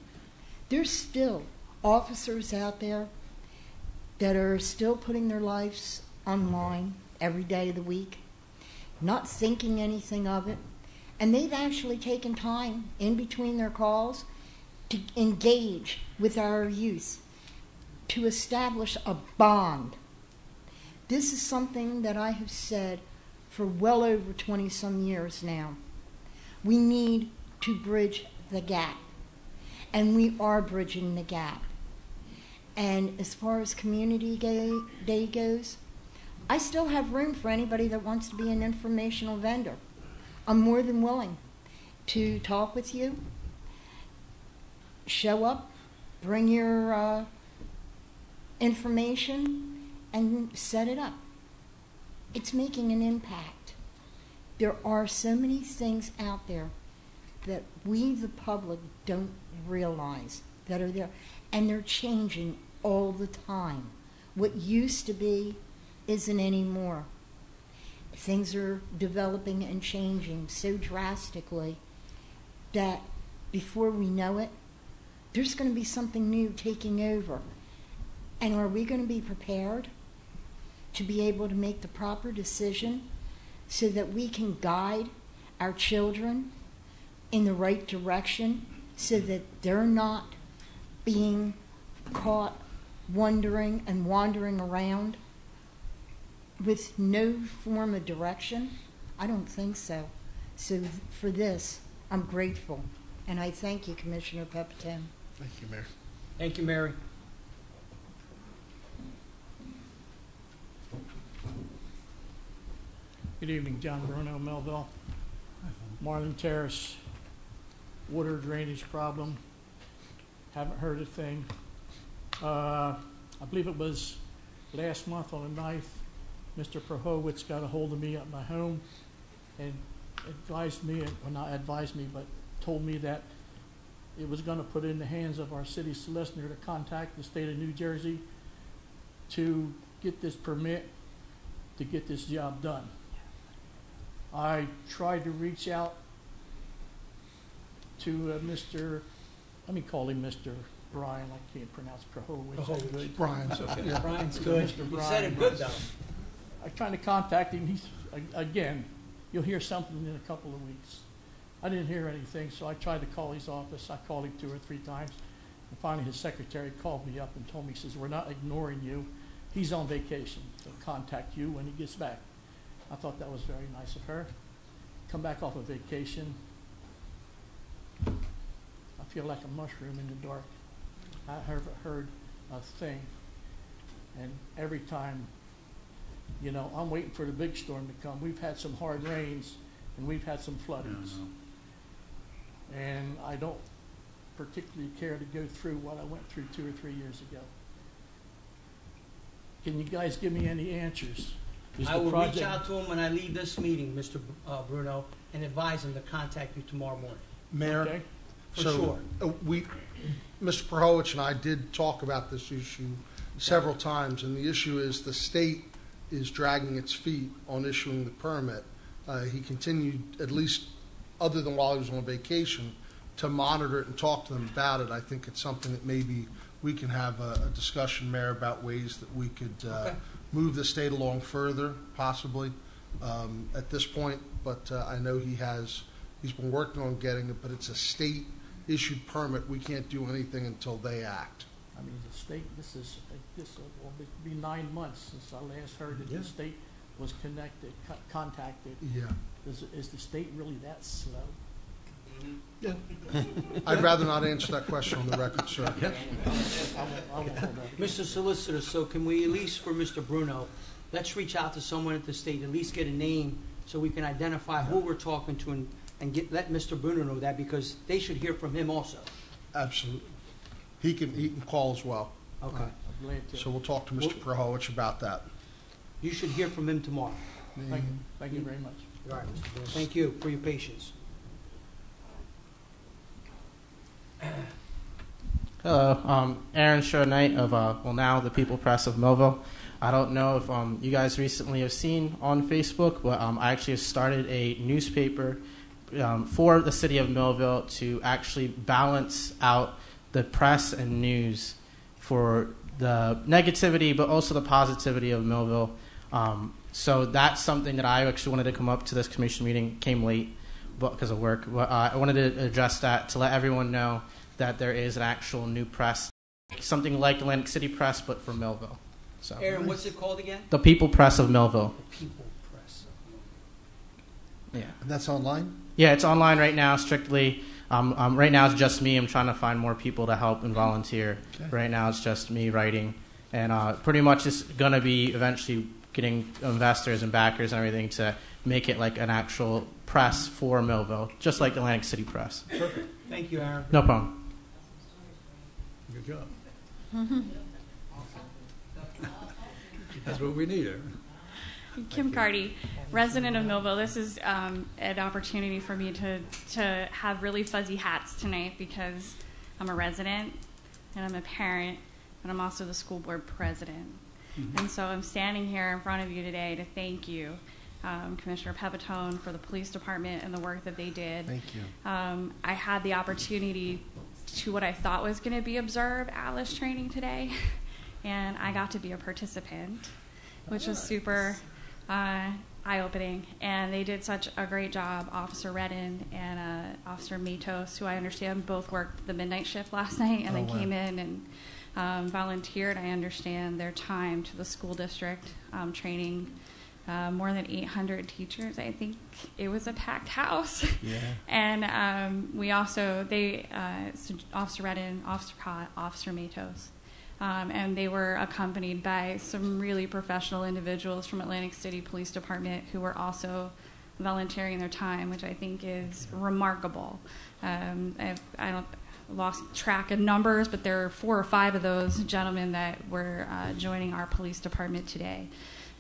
There's still officers out there that are still putting their lives online every day of the week, not thinking anything of it. And they've actually taken time in between their calls to engage with our youth, to establish a bond. This is something that I have said for well over 20-some years now. We need to bridge the gap, and we are bridging the gap. And as far as Community Day goes, I still have room for anybody that wants to be an informational vendor. I'm more than willing to talk with you, show up, bring your information, and set it up. It's making an impact. There are so many things out there that we, the public, don't realize that are there, and they're changing all the time. What used to be isn't anymore. Things are developing and changing so drastically that before we know it, there's going to be something new taking over. And are we going to be prepared to be able to make the proper decision so that we can guide our children in the right direction so that they're not being caught wandering and wandering around with no form of direction? I don't think so. So for this, I'm grateful. And I thank you, Commissioner Pepitone. Thank you, Mayor. Thank you, Mary. Good evening, John Bruno, Millville. Marlin Terrace, water drainage problem. Haven't heard a thing. I believe it was last month on the 9th, Mr. Prohowitz got a hold of me at my home and advised me, well, not advised me, but told me that it was going to put in the hands of our city solicitor to contact the state of New Jersey to get this permit to get this job done. I tried to reach out to Mr. Let me call him Mr. Brian. I can't pronounce Prohowitz. Brian's okay. Yeah. Brian's good. Mr. You Brian said it good, was- though. I tried to contact him. He's again. You'll hear something in a couple of weeks. I didn't hear anything, so I tried to call his office. I called him 2 or 3 times, and finally his secretary called me up and told me, he says, "We're not ignoring you. He's on vacation. He'll contact you when he gets back." I thought that was very nice of her. Come back off of vacation. I feel like a mushroom in the dark. I haven't heard a thing, and every time. You know, I'm waiting for the big storm to come. We've had some hard rains, and we've had some floodings. And I don't particularly care to go through what I went through 2 or 3 years ago. Can you guys give me any answers? I will reach out to him when I leave this meeting, Mr. Bruno, and advise him to contact you tomorrow morning. Mayor, Okay. For so sure. Mr. Prohowitz and I did talk about this issue several times, and the issue is the state is dragging its feet on issuing the permit. He continued, at least other than while he was on vacation, to monitor it and talk to them about it. I think it's something that maybe we can have a discussion, Mayor, about ways that we could move the state along further, possibly, at this point. But I know he's been working on getting it, but it's a state-issued permit. We can't do anything until they act. I mean, the state, this will be 9 months since I last heard that the state was contacted. Yeah. Is the state really that slow? Yeah. I'd rather not answer that question on the record, sir. I won't hold that. Mr. Solicitor, so can we, at least for Mr. Bruno, let's reach out to someone at the state, at least get a name so we can identify who we're talking to and let Mr. Bruno know that, because they should hear from him also. Absolutely. He can call as well. Okay. I'm glad to. So we'll talk to Mr. Prohowitz about that. You should hear from him tomorrow. Thank you very much. All right, Mr. Bruno. Thank you for your patience. Hello, Aaron Shaw Knight of, now the People Press of Millville. I don't know if you guys recently have seen on Facebook, but I actually started a newspaper for the city of Millville to actually balance out the press and news for the negativity, but also the positivity of Millville. So that's something that I actually wanted to come up to this commission meeting, came late because of work. But I wanted to address that to let everyone know that there is an actual new press, something like Atlantic City Press, but for Millville. So, Aaron, what's it called again? the People Press of Millville. The People Press. Yeah. And that's online? Yeah, it's online right now, strictly. Right now it's just me. I'm trying to find more people to help and volunteer. Okay. Right now it's just me writing. And pretty much it's going to be eventually getting investors and backers and everything to make it like an actual press for Millville, just like Atlantic City Press. Perfect. Thank you, Aaron. No problem. Good job. That's what we need, Aaron. Kim Cardy, resident of Millville. This is an opportunity for me to have really fuzzy hats tonight because I'm a resident and I'm a parent, but I'm also the school board president. Mm-hmm. And so I'm standing here in front of you today to thank you, Commissioner Pepitone, for the police department and the work that they did. Thank you. I had the opportunity to what I thought was going to be observe Alice training today, and I got to be a participant, which was super eye-opening. And they did such a great job. Officer Redden and Officer Matos, who I understand both worked the midnight shift last night and then came in and volunteered. I understand their time to the school district, training more than 800 teachers. I think it was a packed house. Yeah. And we also, Officer Redden, Officer Cott, Officer Matos, and they were accompanied by some really professional individuals from Atlantic City Police Department who were also volunteering their time, which I think is remarkable. I don't lost track of numbers, but there are 4 or 5 of those gentlemen that were joining our police department today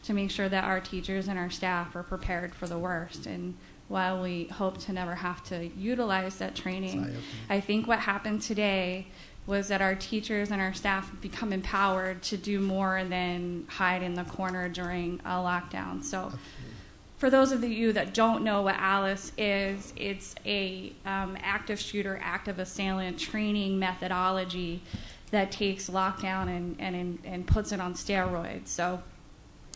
to make sure that our teachers and our staff are prepared for the worst. And while we hope to never have to utilize that training, I think what happened today was that our teachers and our staff have become empowered to do more than hide in the corner during a lockdown. So for those of you that don't know what Alice is, it's a active shooter, active assailant training methodology that takes lockdown and puts it on steroids. So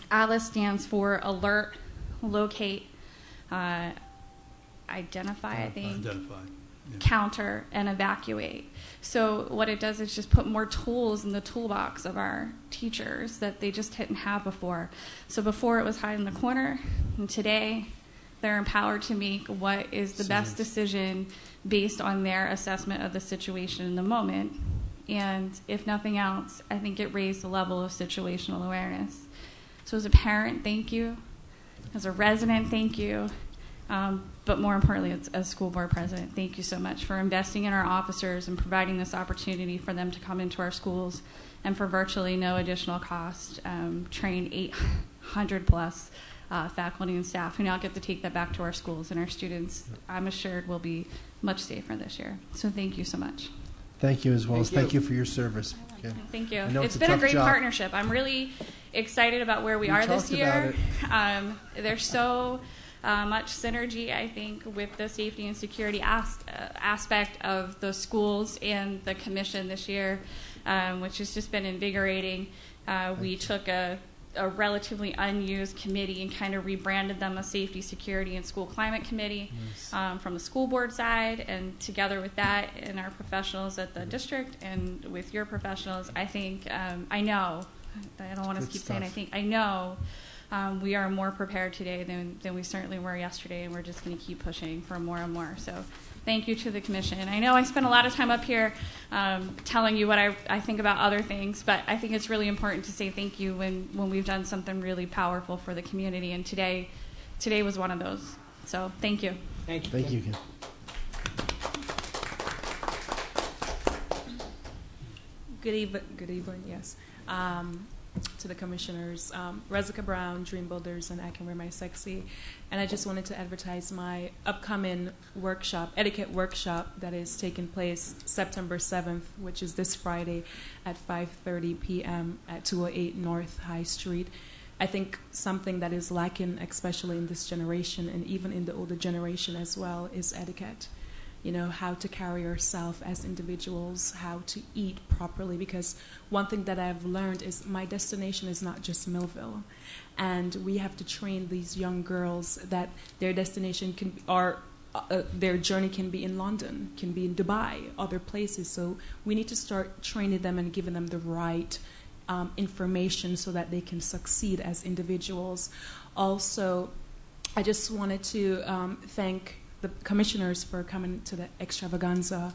Alice stands for alert, locate, identify, I think. Identify. Yeah. Counter, and evacuate. So what it does is just put more tools in the toolbox of our teachers that they just didn't have before. So before it was hide in the corner, and today they're empowered to make what is the best decision based on their assessment of the situation in the moment. And if nothing else, I think it raised the level of situational awareness. So as a parent, thank you. As a resident, thank you. But more importantly, as a school board president, thank you so much for investing in our officers and providing this opportunity for them to come into our schools and for virtually no additional cost, train 800 plus faculty and staff who now get to take that back to our schools, and our students, I'm assured, will be much safer this year. So thank you so much. Thank you as well as thank you for your service. Okay. Thank you. It's been a great job. partnership. I'm really excited about where we are this year. There's so much synergy, I think, with the safety and security aspect of the schools and the commission this year, which has just been invigorating. We took a relatively unused committee and kind of rebranded them a Safety, Security, and School Climate Committee from the school board side, and together with that and our professionals at the district and with your professionals, I think, I know, I don't want to keep saying I think, I know we are more prepared today than we certainly were yesterday, and we're just going to keep pushing for more and more. So thank you to the commission. I know I spent a lot of time up here telling you what I think about other things, but I think it's really important to say thank you when we've done something really powerful for the community, and today was one of those. So thank you. Thank you. Thank you, Kim. Good evening, yes. to the commissioners, Rezica Brown, Dream Builders, and I Can Wear My Sexy. And I just wanted to advertise my upcoming workshop, etiquette workshop, that is taking place September 7th, which is this Friday at 5:30 p.m. at 208 North High Street. I think something that is lacking, especially in this generation and even in the older generation as well, is etiquette. You know, how to carry yourself as individuals, how to eat properly, because one thing that I've learned is my destination is not just Millville. And we have to train these young girls that their destination can be, or their journey can be in London, can be in Dubai, other places. So we need to start training them and giving them the right information so that they can succeed as individuals. Also, I just wanted to thank the commissioners for coming to the extravaganza.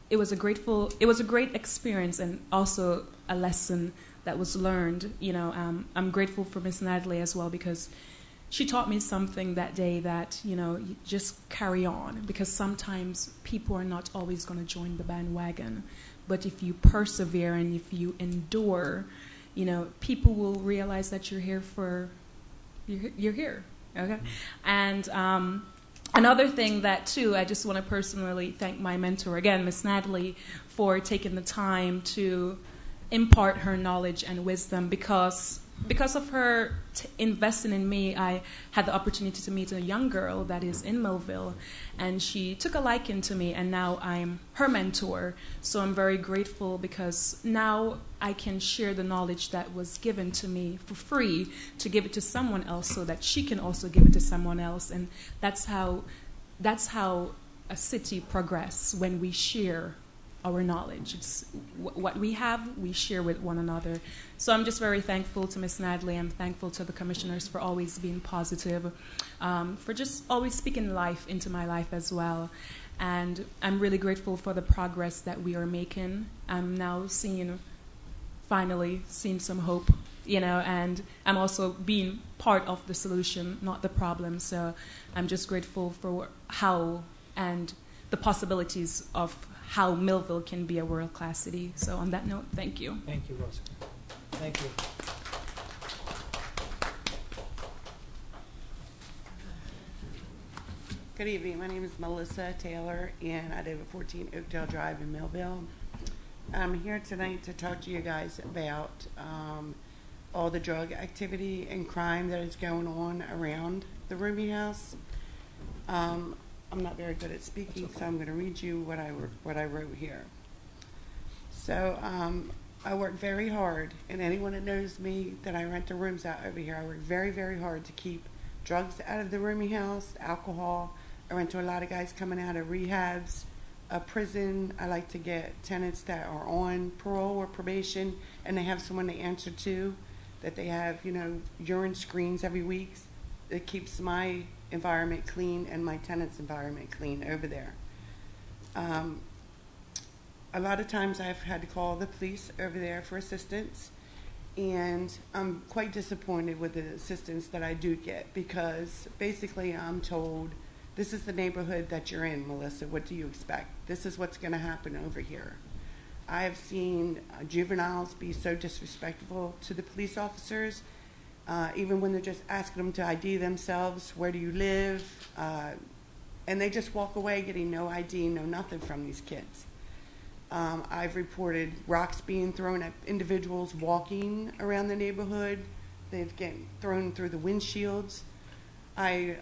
It was a great experience and also a lesson that was learned. You know, I'm grateful for Miss Natalie as well, because she taught me something that day that, you know, you just carry on, because sometimes people are not always going to join the bandwagon. But if you persevere and if you endure, you know, people will realize that you're here. Okay? And another thing that, too, I just want to personally thank my mentor, again, Miss Natalie, for taking the time to impart her knowledge and wisdom, because of her investing in me, I had the opportunity to meet a young girl that is in Millville, and she took a liking to me, and now I'm her mentor. So I'm very grateful, because now I can share the knowledge that was given to me for free to give it to someone else, so that she can also give it to someone else. And that's how a city progresses, when we share our knowledge. It's what we have, we share with one another. So I'm just very thankful to Miss Natalie. I'm thankful to the commissioners for always being positive, for just always speaking life into my life as well. And I'm really grateful for the progress that we are making. I'm now finally seeing some hope, you know, and I'm also being part of the solution, not the problem. So I'm just grateful for how and the possibilities of how Millville can be a world-class city. So on that note, thank you. Thank you, Rosa. Thank you. Good evening. My name is Melissa Taylor, and I live at 14 Oakdale Drive in Millville. I'm here tonight to talk to you guys about all the drug activity and crime that is going on around the rooming house. I'm not very good at speaking, so I'm going to read you what I wrote here. So I work very hard, and anyone that knows me, that I rent the rooms out over here, I work very, very hard to keep drugs out of the rooming house, alcohol. I rent to a lot of guys coming out of rehabs, a prison. I like to get tenants that are on parole or probation, and they have someone to answer to, that they have, you know, urine screens every week. It keeps my environment clean and my tenants' environment clean over there. A lot of times I've had to call the police over there for assistance, and I'm quite disappointed with the assistance that I do get, because basically I'm told, this is the neighborhood that you're in, Melissa, what do you expect? This is what's going to happen over here. I have seen juveniles be so disrespectful to the police officers, even when they're just asking them to ID themselves, where do you live? And they just walk away getting no ID, no nothing from these kids. I've reported rocks being thrown at individuals walking around the neighborhood. They've getting thrown through the windshields. I,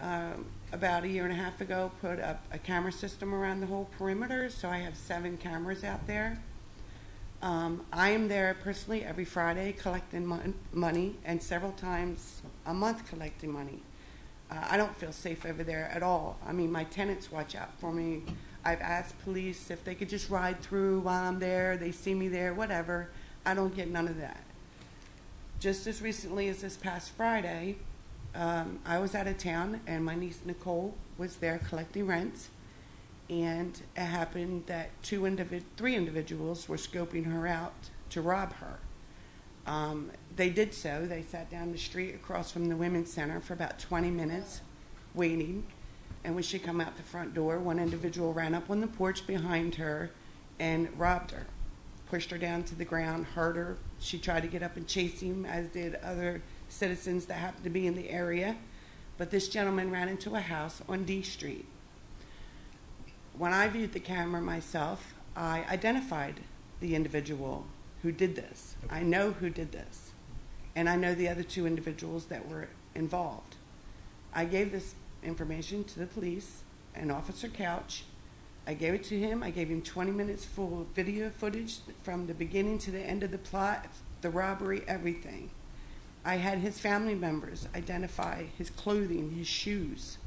about a year and a half ago, put up a camera system around the whole perimeter, so I have 7 cameras out there. I am there personally every Friday collecting money, and several times a month collecting money. I don't feel safe over there at all. I mean, my tenants watch out for me. I've asked police if they could just ride through while I'm there. They see me there, whatever. I don't get none of that. Just as recently as this past Friday, I was out of town, and my niece Nicole was there collecting rent. And it happened that 3 individuals were scoping her out to rob her. They did so. They sat down the street across from the Women's Center for about 20 minutes waiting. And when she come out the front door, one individual ran up on the porch behind her and robbed her, pushed her down to the ground, hurt her, She tried to get up and chase him, as did other citizens that happened to be in the area. But this gentleman ran into a house on D Street. When I viewed the camera myself, I identified the individual who did this. I know who did this. And I know the other two individuals that were involved. I gave this information to the police and Officer Couch. I gave it to him. I gave him 20 minutes full of video footage from the beginning to the end of the plot, the robbery, everything. I had his family members identify his clothing, his shoes.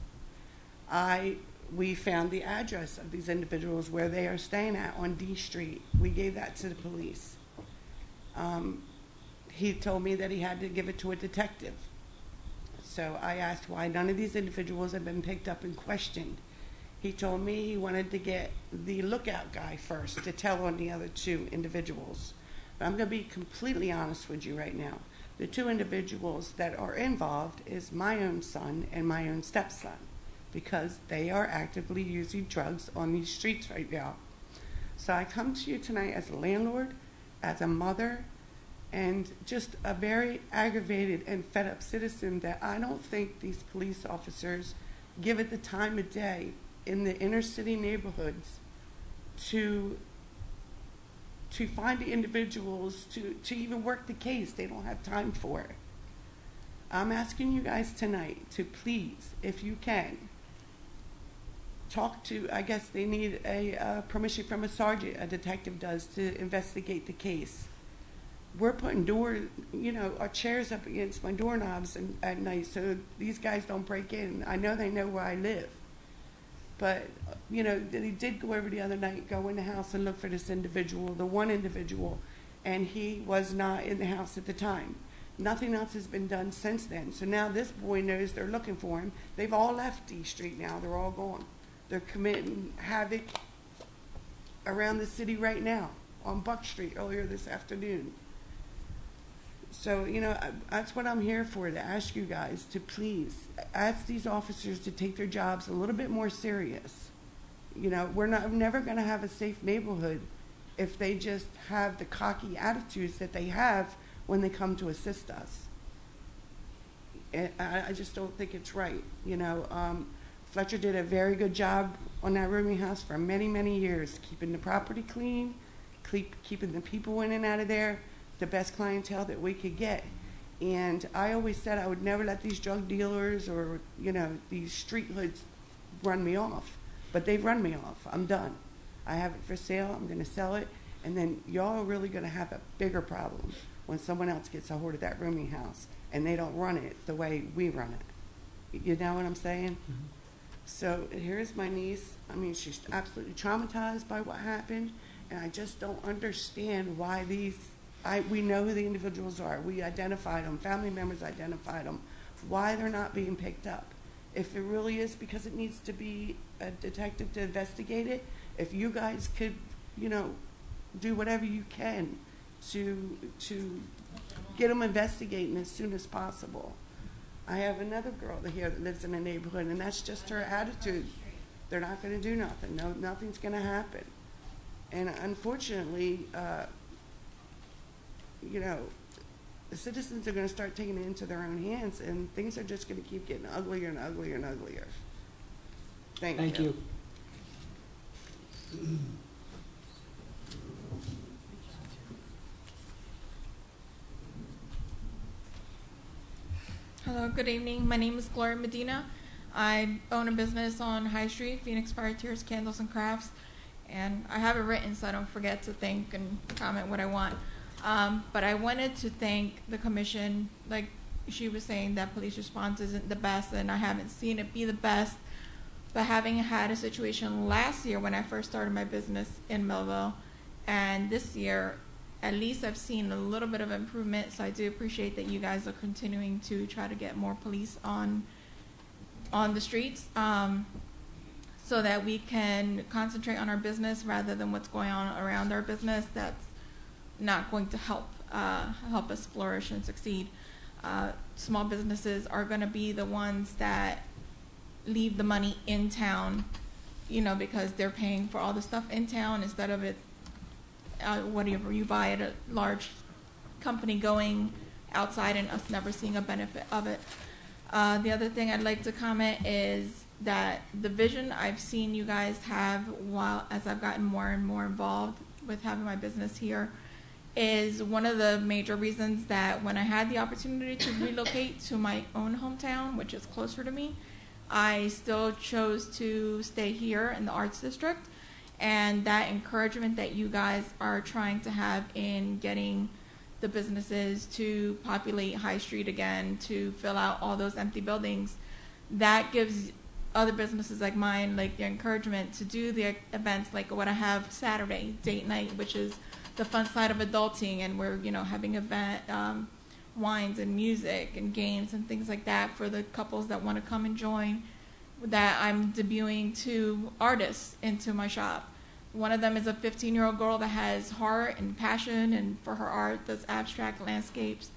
We found the address of these individuals where they are staying at on D Street. We gave that to the police. He told me that he had to give it to a detective. So I asked why none of these individuals had been picked up and questioned. He told me he wanted to get the lookout guy first to tell on the other two individuals. But I'm going to be completely honest with you right now. The two individuals that are involved is my own son and my own stepson, because they are actively using drugs on these streets right now. So I come to you tonight as a landlord, as a mother, and just a very aggravated and fed up citizen that I don't think these police officers give it the time of day in the inner city neighborhoods to find the individuals to even work the case. They don't have time for it. I'm asking you guys tonight to please, if you can, talk to, I guess they need a permission from a sergeant, a detective does, to investigate the case. We're putting our chairs up against my doorknobs at night so these guys don't break in. I know they know where I live. But, they did go over the other night, go in the house and look for this individual, the one individual, and he was not in the house at the time. Nothing else has been done since then. So now this boy knows they're looking for him. They've all left D Street now. They're all gone. They're committing havoc around the city right now on Buck Street earlier this afternoon. So, that's what I'm here for, to ask you guys to please ask these officers to take their jobs a little bit more serious. We're never going to have a safe neighborhood if they just have the cocky attitudes that they have when they come to assist us. And I just don't think it's right. Fletcher did a very good job on that rooming house for many, many years, keeping the property clean, keeping the people in and out of there, the best clientele that we could get. And I always said I would never let these drug dealers or, these street hoods run me off. But they've run me off. I'm done. I have it for sale. I'm going to sell it. And then y'all are really going to have a bigger problem when someone else gets a hold of that rooming house and they don't run it the way we run it. You know what I'm saying? Mm-hmm. So here's my niece. She's absolutely traumatized by what happened. And I just don't understand why we know who the individuals are. We identified them. Family members identified them. Why they're not being picked up. If it really is because it needs to be a detective to investigate it, if you guys could, do whatever you can to get them investigating as soon as possible. I have another girl here that lives in the neighborhood, and that's just her attitude. They're not going to do nothing. No, nothing's going to happen. And unfortunately, the citizens are going to start taking it into their own hands, and things are just going to keep getting uglier and uglier and uglier. Thank you. Hello, good evening. My name is Gloria Medina. I own a business on High Street, Phoenix Fire Tears, Candles and Crafts, and I have it written so I don't forget to think and comment what I want. But I wanted to thank the commission. Like she was saying, that police response isn't the best, and I haven't seen it be the best. But having had a situation last year when I first started my business in Millville, and this year, at least I've seen a little bit of improvement. So I do appreciate that you guys are continuing to try to get more police on the streets, so that we can concentrate on our business rather than what's going on around our business. That's not going to help us flourish and succeed. Small businesses are going to be the ones that leave the money in town, because they're paying for all the stuff in town instead of it whatever you buy at a large company going outside and us never seeing a benefit of it. The other thing I'd like to comment is that the vision I've seen you guys have as I've gotten more and more involved with having my business here is one of the major reasons that when I had the opportunity to relocate to my own hometown, which is closer to me, I still chose to stay here in the Arts District. And that encouragement that you guys are trying to have in getting the businesses to populate High Street again, to fill out all those empty buildings, that gives other businesses like mine like the encouragement to do the events like what I have Saturday, date night, which is the fun side of adulting, and we're having event wines and music and games and things like that for the couples that want to come and join. That I'm debuting 2 artists into my shop. One of them is a 15-year-old girl that has heart and passion, and for her art does abstract landscapes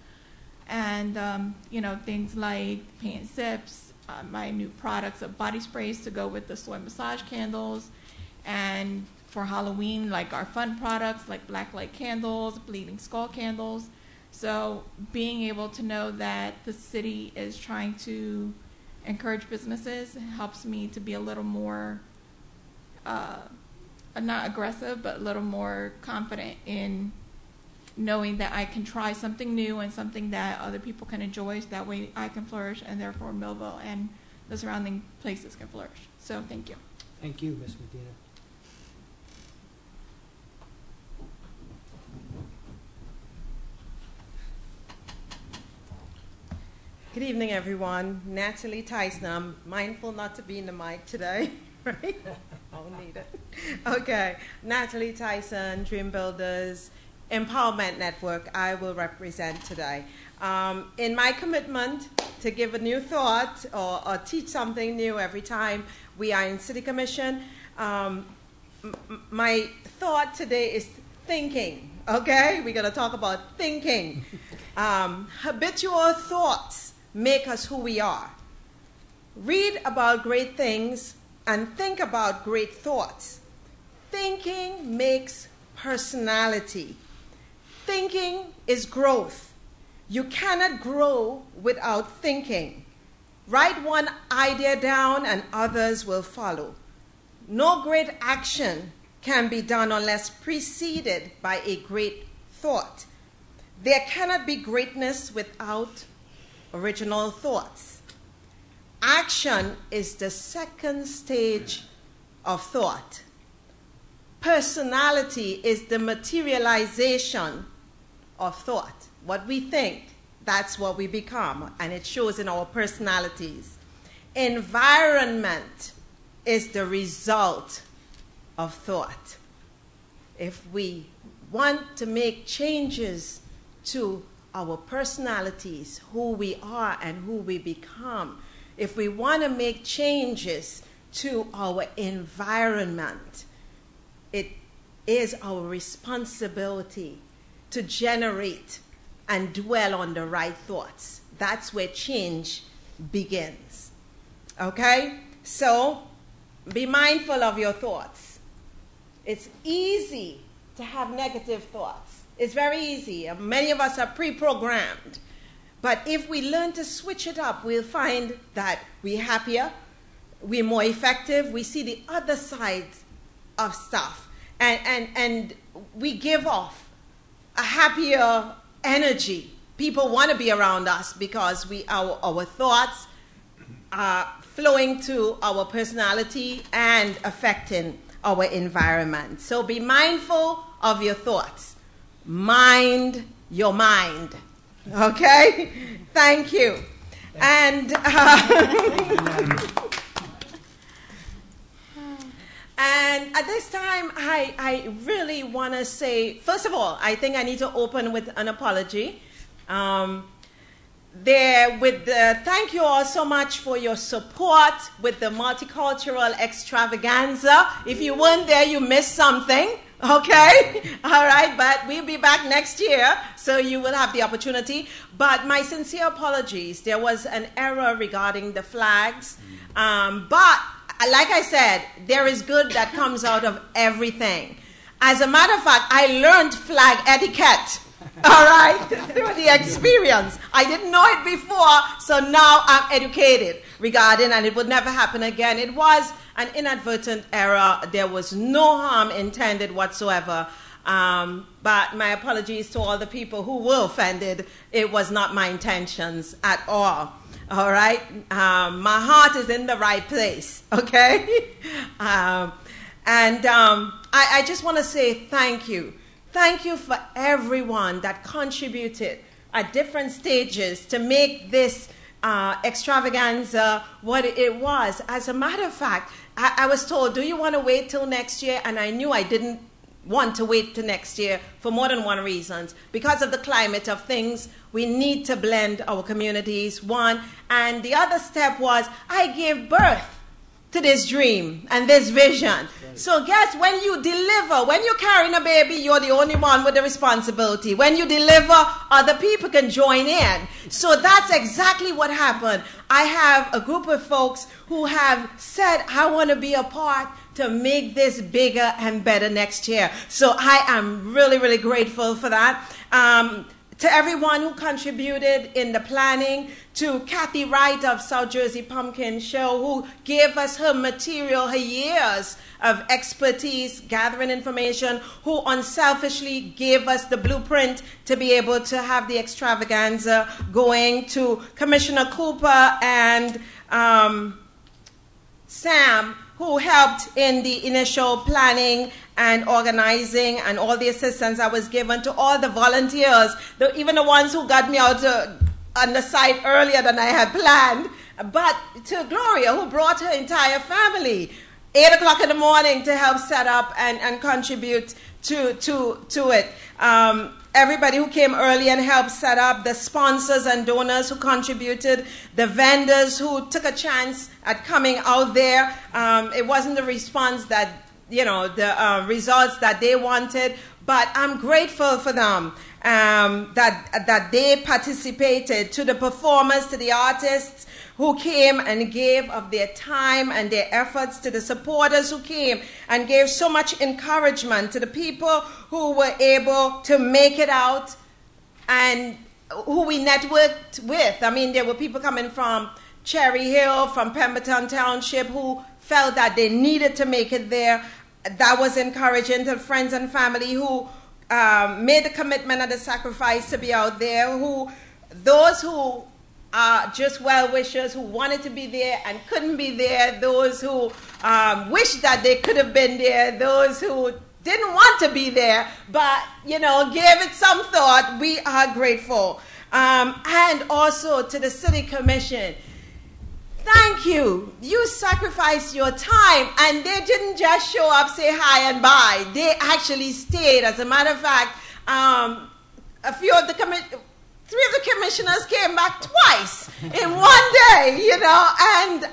and things like paint sips, my new products of body sprays to go with the soy massage candles, and for Halloween, like our fun products like black light candles, bleeding skull candles. So being able to know that the city is trying to encourage businesses helps me to be a little more not aggressive, but a little more confident in knowing that I can try something new and something that other people can enjoy, so that way I can flourish, and therefore Millville and the surrounding places can flourish. So thank you. Thank you, Ms. Medina. Good evening, everyone. Natalie Tyson. I'm mindful not to be in the mic today, right? I don't need it. Okay. Natalie Tyson, Dream Builders, Empowerment Network, I will represent today. In my commitment to give a new thought or teach something new every time we are in City Commission, my thought today is thinking, okay? We're going to talk about thinking. Habitual thoughts make us who we are. Read about great things and think about great thoughts. Thinking makes personality. Thinking is growth. You cannot grow without thinking. Write one idea down and others will follow. No great action can be done unless preceded by a great thought. There cannot be greatness without original thoughts. Action is the second stage of thought. Personality is the materialization of thought. What we think, that's what we become, and it shows in our personalities. Environment is the result of thought. If we want to make changes to our personalities, who we are and who we become, if we want to make changes to our environment, it is our responsibility to generate and dwell on the right thoughts. That's where change begins. Okay? So, be mindful of your thoughts. It's easy to have negative thoughts. It's very easy. Many of us are pre-programmed. But if we learn to switch it up, we'll find that we're happier, we're more effective, we see the other side of stuff. And we give off a happier energy. People want to be around us because our thoughts are flowing to our personality and affecting our environment. So be mindful of your thoughts. Mind your mind. Okay? Thank you. And and at this time, I really want to say, first of all, I think I need to open with an apology. Thank you all so much for your support with the multicultural extravaganza. If you weren't there, you missed something. Okay? All right, but we'll be back next year, so you will have the opportunity. But my sincere apologies. There was an error regarding the flags. But like I said, there is good that comes out of everything. As a matter of fact, I learned flag etiquette All right? Through the experience. I didn't know it before, so now I'm educated regarding, and it would never happen again. It was an inadvertent error. There was no harm intended whatsoever. But my apologies to all the people who were offended. It was not my intentions at all. All right? My heart is in the right place, okay? I just want to say thank you. Thank you for everyone that contributed at different stages to make this extravaganza what it was. As a matter of fact, I was told, do you want to wait till next year? And I knew I didn't want to wait till next year for more than one reason. Because of the climate of things, we need to blend our communities, one. And the other step was I gave birth to this dream and this vision. So guess when you deliver, when you're carrying a baby, you're the only one with the responsibility. When you deliver, other people can join in. So that's exactly what happened. I have a group of folks who have said, I want to be a part to make this bigger and better next year. So I am really, really grateful for that. To everyone who contributed in the planning, to Kathy Wright of South Jersey Pumpkin Show, who gave us her material, her years of expertise, gathering information, who unselfishly gave us the blueprint to be able to have the extravaganza going, to Commissioner Cooper and Sam, who helped in the initial planning and organizing, and all the assistance I was given, to all the volunteers, even the ones who got me out on the site earlier than I had planned, but to Gloria, who brought her entire family, 8 o'clock in the morning, to help set up and contribute to it. Everybody who came early and helped set up, the sponsors and donors who contributed, the vendors who took a chance at coming out there. It wasn't the response that, the results that they wanted, but I'm grateful for them, that they participated, to the performers, to the artists who came and gave of their time and their efforts, to the supporters who came and gave so much encouragement, to the people who were able to make it out and who we networked with. I mean, there were people coming from Cherry Hill, from Pemberton Township, who felt that they needed to make it there. That was encouraging. To friends and family who made the commitment and the sacrifice to be out there, those who are just well-wishers, who wanted to be there and couldn't be there, those who wished that they could have been there, those who didn't want to be there, but, gave it some thought. We are grateful. And also to the City Commission, thank you. You sacrificed your time, and they didn't just show up, say hi, and bye. They actually stayed. As a matter of fact, three of the commissioners came back twice in one day, and,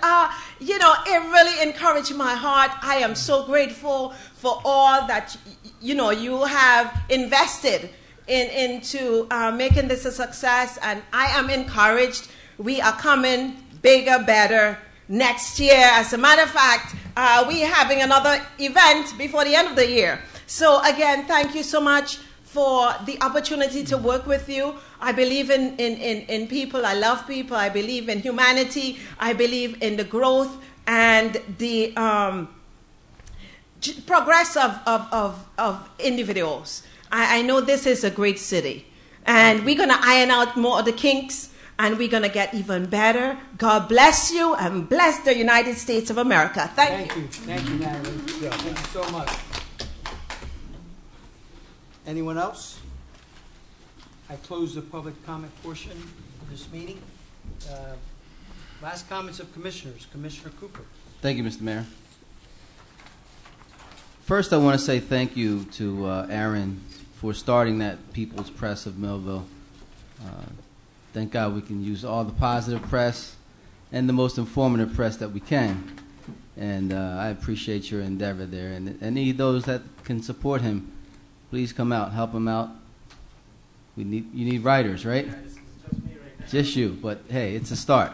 it really encouraged my heart. I am so grateful for all that, you have invested into making this a success, and I am encouraged. We are coming bigger, better next year. As a matter of fact, we're having another event before the end of the year. So again, thank you so much for the opportunity to work with you. I believe in people. I love people. I believe in humanity. I believe in the growth and the progress of individuals. I know this is a great city, and we're going to iron out more of the kinks, and we're going to get even better. God bless you, and bless the United States of America. Thank you. Thank you, Natalie. Thank you so much. Anyone else? I close the public comment portion of this meeting. Last comments of commissioners. Commissioner Cooper. Thank you, Mr. Mayor. First, I want to say thank you to Aaron for starting that People's Press of Millville. Thank God we can use all the positive press and the most informative press that we can. And I appreciate your endeavor there. And any of those that can support him, please come out, help him out. You need writers, right? Just me right now. Just you, but hey, it's a start.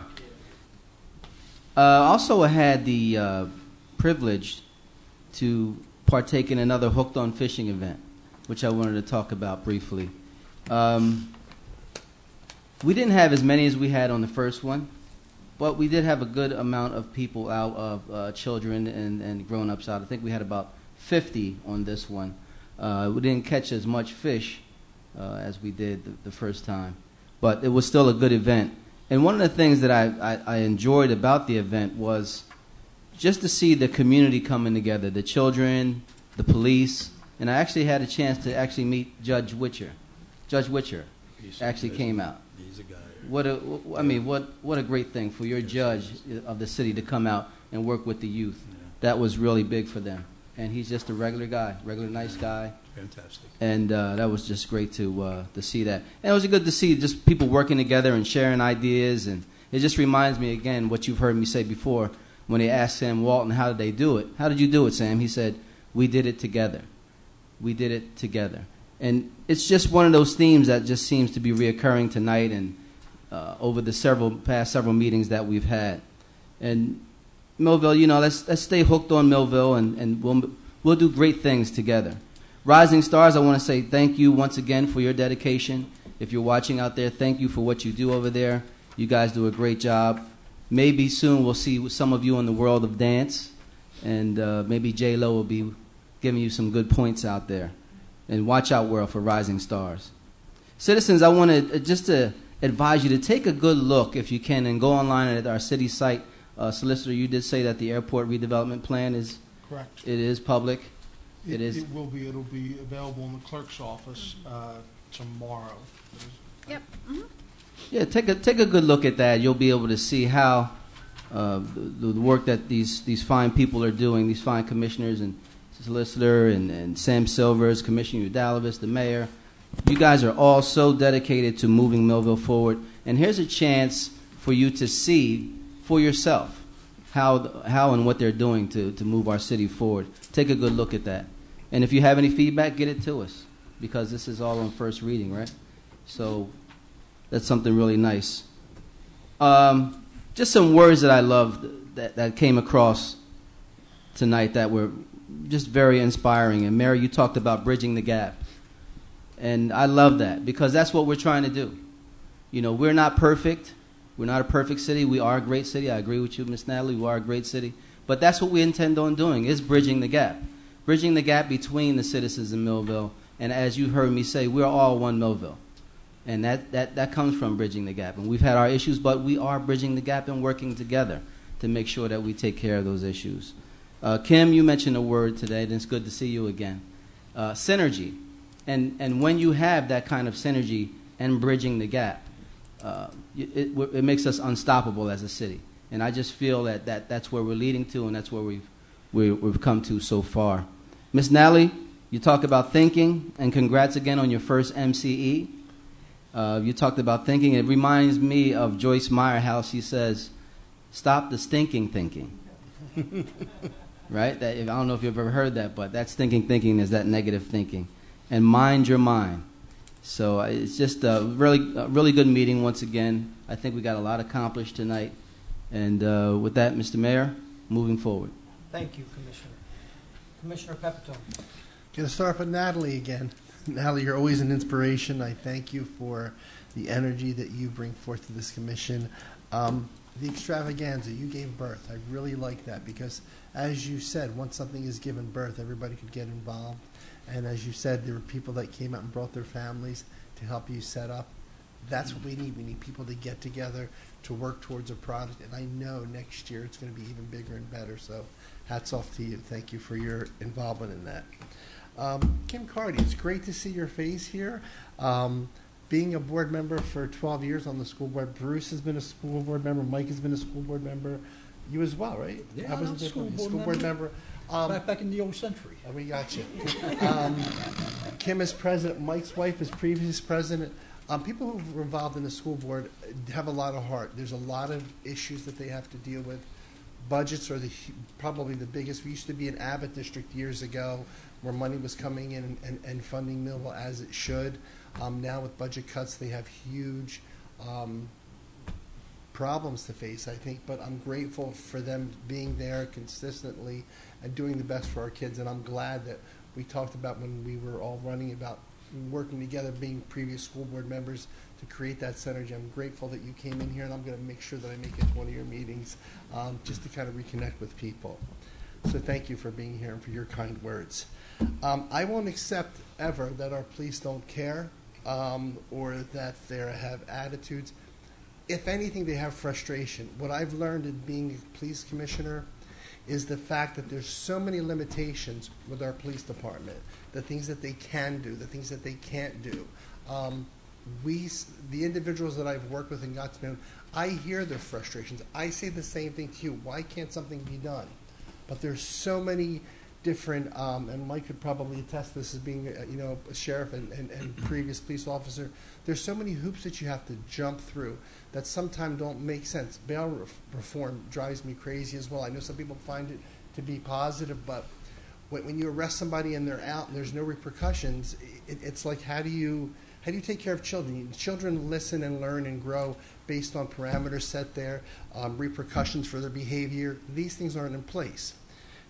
Also, I had the privilege to partake in another Hooked on Fishing event, which I wanted to talk about briefly. We didn't have as many as we had on the first one, but we did have a good amount of people out, of children and grown-ups out. I think we had about 50 on this one. We didn't catch as much fish as we did the first time, but it was still a good event. And one of the things that I enjoyed about the event was just to see the community coming together, the children, the police, and I actually had a chance to actually meet Judge Witcher. Judge Witcher actually came out. He's a guy. What a great thing for your judge of the city to come out and work with the youth. Yeah. That was really big for them. And he's just a regular guy, regular nice guy. Fantastic. And that was just great to see that. And it was good to see just people working together and sharing ideas. And it just reminds me, again, what you've heard me say before when they asked Sam Walton, how did they do it? How did you do it, Sam? He said, we did it together. We did it together. And it's just one of those themes that just seems to be reoccurring tonight and over the past several meetings that we've had. And Millville, let's stay hooked on Millville, and we'll do great things together. Rising Stars, I want to say thank you once again for your dedication. If you're watching out there, thank you for what you do over there. You guys do a great job. Maybe soon we'll see some of you in the world of dance, and maybe J-Lo will be giving you some good points out there. And watch out, world, for Rising Stars. Citizens, I want to just to advise you to take a good look, if you can, and go online at our city site. Solicitor, you did say that the airport redevelopment plan is Correct. It is public. It will be. It'll be available in the clerk's office tomorrow. Yep. Mm-hmm. Yeah, take a good look at that. You'll be able to see how the work that these fine people are doing, these fine commissioners and solicitor and Sam Silvers, Commissioner Udalvis, the mayor. You guys are all so dedicated to moving Millville forward. And here's a chance for you to see for yourself how and what they're doing to move our city forward. Take a good look at that. And if you have any feedback, get it to us, because this is all on first reading, right? So that's something really nice. Just some words that I loved that came across tonight that were just very inspiring. And Mary, you talked about bridging the gap. And I love that, because that's what we're trying to do. We're not perfect. We're not a perfect city. We are a great city. I agree with you, Miss Natalie. We are a great city. But that's what we intend on doing, is bridging the gap. Bridging the gap between the citizens in Millville. And as you heard me say, we're all one Millville. And that comes from bridging the gap. And we've had our issues, but we are bridging the gap and working together to make sure that we take care of those issues. Kim, you mentioned a word today, and it's good to see you again. Synergy. And when you have that kind of synergy and bridging the gap, it makes us unstoppable as a city. And I just feel that's where we're leading to, and that's where we've come to so far. Miss Nally, you talk about thinking, and congrats again on your first MCE. You talked about thinking. It reminds me of Joyce Meyer, how she says, stop the stinking thinking. Right? I don't know if you've ever heard that, but that stinking thinking is that negative thinking. And mind your mind. So it's just a really good meeting once again. I think we got a lot accomplished tonight. And with that, Mr. Mayor, moving forward. Thank you, Commissioner. Commissioner Pepitone. Going to start with Natalie again. Natalie, you're always an inspiration. I thank you for the energy that you bring forth to this commission. The extravaganza, you gave birth. I really like that, because, as you said, once something is given birth, everybody could get involved. And as you said, there were people that came out and brought their families to help you set up. That's what we need. We need people to get together to work towards a product. And I know next year it's going to be even bigger and better. So hats off to you. Thank you for your involvement in that. Kim Cardy, it's great to see your face here. Being a board member for 12 years on the school board, Bruce has been a school board member, Mike has been a school board member, you as well, right? Yeah, I was I'm a school board member. Back in the old century. We got you. Kim is president. Mike's wife is previous president. People who are involved in the school board have a lot of heart. There's a lot of issues that they have to deal with. Budgets are probably the biggest. We used to be an Abbott district years ago, where money was coming in and funding Millville as it should. Now with budget cuts, they have huge problems to face, I think, but I'm grateful for them being there consistently and doing the best for our kids. And I'm glad that we talked about when we were all running about working together, being previous school board members, to create that synergy. I'm grateful that you came in here, and I'm going to make sure that I make it to one of your meetings just to kind of reconnect with people. So thank you for being here and for your kind words. I won't accept ever that our police don't care or that they have attitudes. If anything, they have frustration. What I've learned in being a police commissioner is the fact that there's so many limitations with our police department, the things that they can do, the things that they can't do. The individuals that I've worked with and got to know, I hear their frustrations. I say the same thing to you. Why can't something be done? But there's so many different, and Mike could probably attest to this as being, a sheriff and previous police officer. There's so many hoops that you have to jump through that sometimes don't make sense. Bail reform drives me crazy as well. I know some people find it to be positive, but when you arrest somebody and they're out and there's no repercussions, it's like how do you take care of children? Children listen and learn and grow based on parameters set there, repercussions for their behavior. These things aren't in place.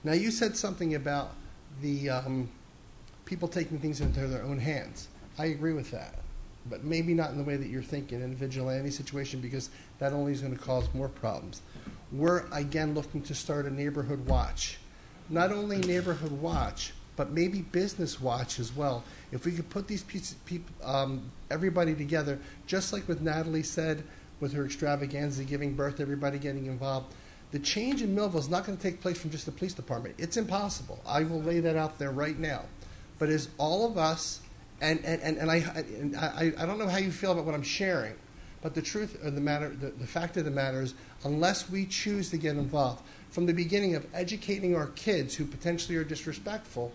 Now, you said something about the people taking things into their own hands. I agree with that, but maybe not in the way that you're thinking in a vigilante situation, because that only is going to cause more problems. We're, again, looking to start a neighborhood watch. Not only neighborhood watch, but maybe business watch as well. If we could put these everybody together, just like what Natalie said with her extravaganza, giving birth, everybody getting involved. The change in Millville is not going to take place from just the police department. It's impossible. I will lay that out there right now. But as all of us, and I don't know how you feel about what I'm sharing, but the truth of the matter, the fact of the matter is, unless we choose to get involved from the beginning of educating our kids who potentially are disrespectful,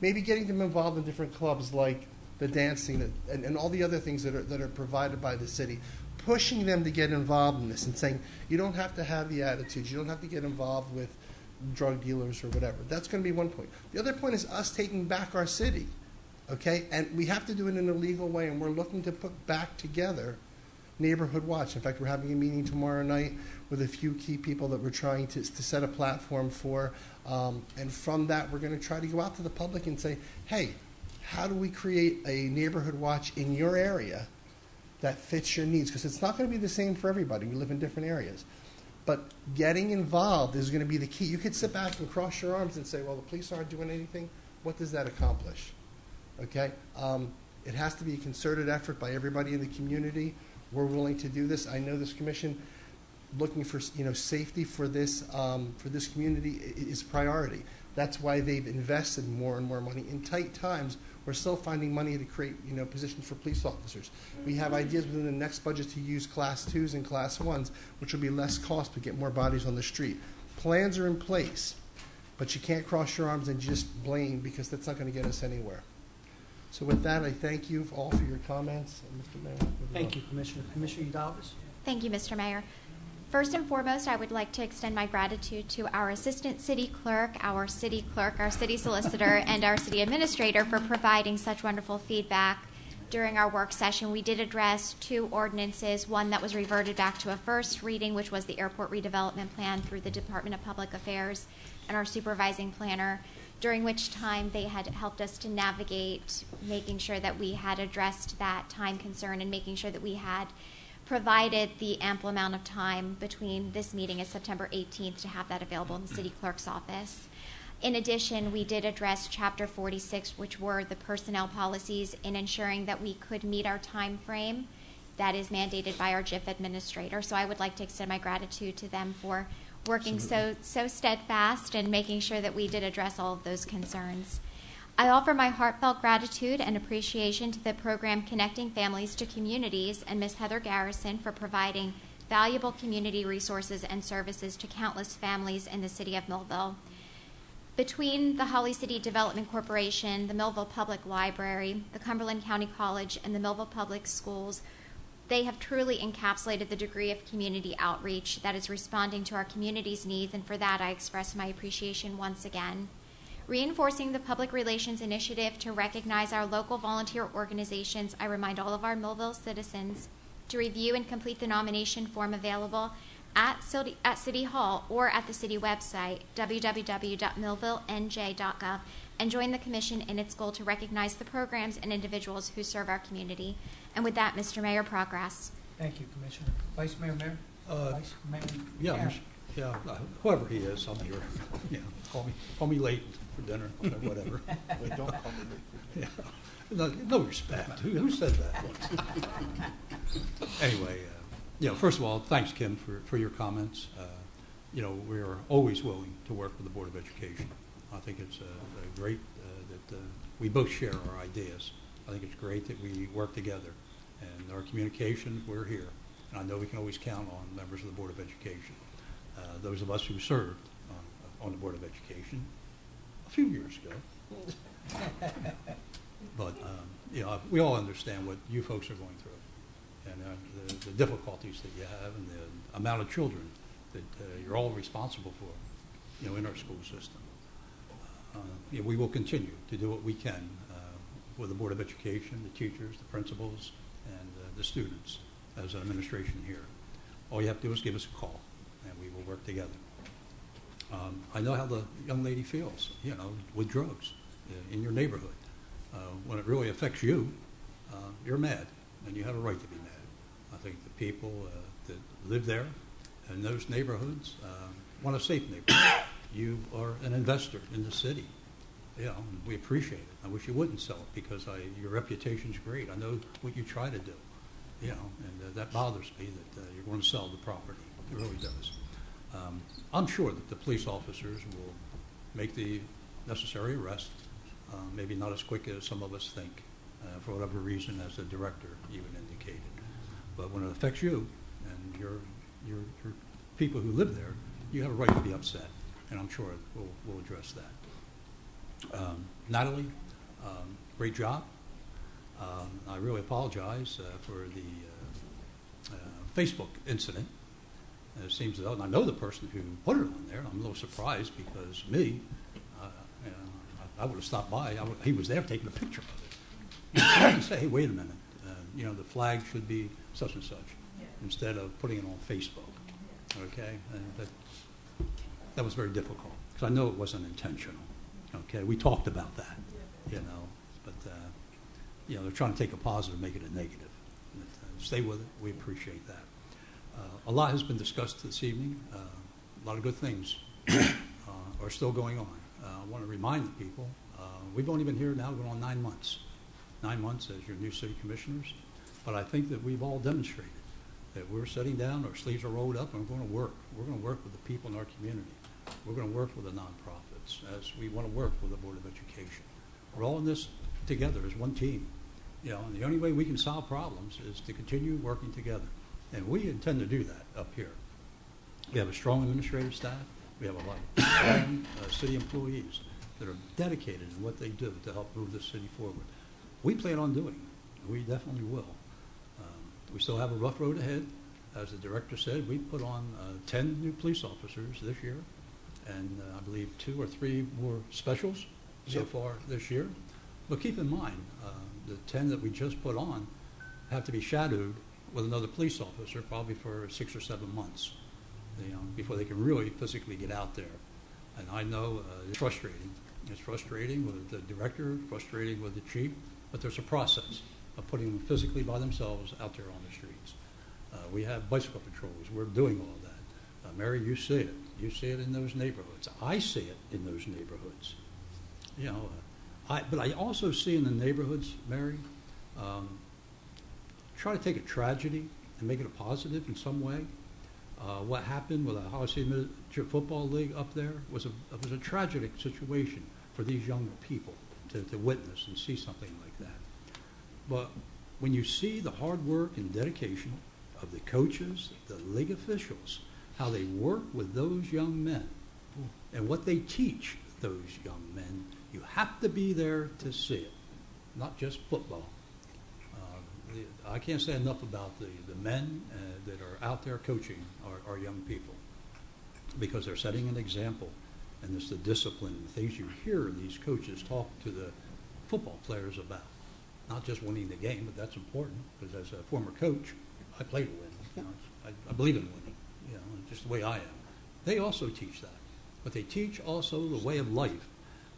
maybe getting them involved in different clubs like the dancing and all the other things that are provided by the city, pushing them to get involved in this and saying, you don't have to have the attitudes, you don't have to get involved with drug dealers or whatever. That's going to be one point. The other point is us taking back our city, okay? And we have to do it in a legal way, and we're looking to put back together Neighborhood Watch. In fact, we're having a meeting tomorrow night with a few key people that we're trying to set a platform for. And from that, we're going to try to go out to the public and say, hey, how do we create a Neighborhood Watch in your area that fits your needs? Because it's not going to be the same for everybody. We live in different areas. But getting involved is going to be the key. You could sit back and cross your arms and say, well, the police aren't doing anything. What does that accomplish? Okay? It has to be a concerted effort by everybody in the community. We're willing to do this. I know this commission, looking for safety for this community is priority. That's why they've invested more and more money. In tight times, we're still finding money to create positions for police officers. We have ideas within the next budget to use Class 2s and Class 1s, which will be less cost but get more bodies on the street. Plans are in place, but you can't cross your arms and just blame, because that's not going to get us anywhere. So with that, I thank you all for your comments. Mr. Mayor. Thank you, Commissioner. Commissioner Udalvis. Thank you, Mr. Mayor. First and foremost, I would like to extend my gratitude to our Assistant City Clerk, our City Solicitor, and our City Administrator for providing such wonderful feedback during our work session. We did address 2 ordinances, one that was reverted back to a first reading, which was the Airport Redevelopment Plan through the Department of Public Affairs and our Supervising Planner, during which time they had helped us to navigate making sure that we had addressed that time concern and making sure that we had provided the ample amount of time between this meeting and September 18th to have that available in the city clerk's office. In addition, we did address Chapter 46, which were the personnel policies, in ensuring that we could meet our time frame that is mandated by our JIF administrator. So I would like to extend my gratitude to them for working so steadfast and making sure that we did address all of those concerns. I offer my heartfelt gratitude and appreciation to the program Connecting Families to Communities and Ms. Heather Garrison for providing valuable community resources and services to countless families in the city of Millville. Between the Holly City Development Corporation, the Millville Public Library, the Cumberland County College, and the Millville Public Schools, they have truly encapsulated the degree of community outreach that is responding to our community's needs, and for that I express my appreciation once again. Reinforcing the public relations initiative to recognize our local volunteer organizations, I remind all of our Millville citizens to review and complete the nomination form available at City Hall or at the city website, www.millvillenj.gov, and join the Commission in its goal to recognize the programs and individuals who serve our community. And with that, Mr. Mayor, progress. Thank you, Commissioner. Vice Mayor, Mayor? Vice Mayor? Yeah, Mayor. whoever he is, I'm here. Yeah, call me late for dinner, whatever. Wait, don't call me late. Yeah. No respect. Who said that once? Anyway, first of all, thanks, Kim, for your comments. We are always willing to work with the Board of Education. I think it's great that we both share our ideas. I think it's great that we work together. And our communication, we're here. And I know we can always count on members of the Board of Education. Those of us who served on the Board of Education a few years ago. But, we all understand what you folks are going through and the difficulties that you have and the amount of children that you're all responsible for, in our school system. We will continue to do what we can with the Board of Education, the teachers, the principals, and the students as an administration here. All you have to do is give us a call, and we will work together. I know how the young lady feels, with drugs in your neighborhood. When it really affects you, you're mad, and you have a right to be mad. I think the people that live there in those neighborhoods want a safe neighborhood. You are an investor in the city. And we appreciate it. I wish you wouldn't sell it because your reputation's great. I know what you try to do, and that bothers me that you're going to sell the property. It really does. I'm sure that the police officers will make the necessary arrest, maybe not as quick as some of us think, for whatever reason, as the director even indicated. But when it affects you and your people who live there, you have a right to be upset, and I'm sure we'll address that. Natalie, great job. I really apologize for the Facebook incident. It seems that, and I know the person who put it on there. I'm a little surprised because I would have stopped by. He was there taking a picture of it. I can say, hey, wait a minute. The flag should be such and such instead of putting it on Facebook. Okay, and that was very difficult because I know it wasn't intentional. Okay, we talked about that, but they're trying to take a positive, make it a negative. Stay with it. We appreciate that. A lot has been discussed this evening. A lot of good things are still going on. I want to remind the people, we've only been here now going on 9 months. 9 months as your new city commissioners. But I think that we've all demonstrated that we're sitting down, our sleeves are rolled up, and we're going to work. We're going to work with the people in our community. We're going to work with the nonprofits as we want to work with the Board of Education. We're all in this together as one team. And the only way we can solve problems is to continue working together. And we intend to do that up here. We have a strong administrative staff. We have a lot of strong city employees that are dedicated in what they do to help move the city forward. We plan on doing it. We definitely will. We still have a rough road ahead. As the director said, we put on 10 new police officers this year, and I believe 2 or 3 more specials so far this year. But keep in mind, the 10 that we just put on have to be shadowed with another police officer probably for 6 or 7 months, before they can really physically get out there. And I know it's frustrating. It's frustrating with the director, frustrating with the chief, but there's a process of putting them physically by themselves out there on the streets. We have bicycle patrols. We're doing all that. Mary, you see it. You see it in those neighborhoods. I see it in those neighborhoods. But I also see in the neighborhoods, Mary, try to take a tragedy and make it a positive in some way. What happened with the Holly City Miniature Football League up there was a tragic situation for these young people to witness and see something like that. But when you see the hard work and dedication of the coaches, the league officials, how they work with those young men and what they teach those young men, you have to be there to see it, not just football. I can't say enough about the men that are out there coaching our young people, because they're setting an example, and it's the discipline and the things you hear these coaches talk to the football players about. Not just winning the game, but that's important, because as a former coach, I play to win. I believe in winning, just the way I am. They also teach that, but they teach also the way of life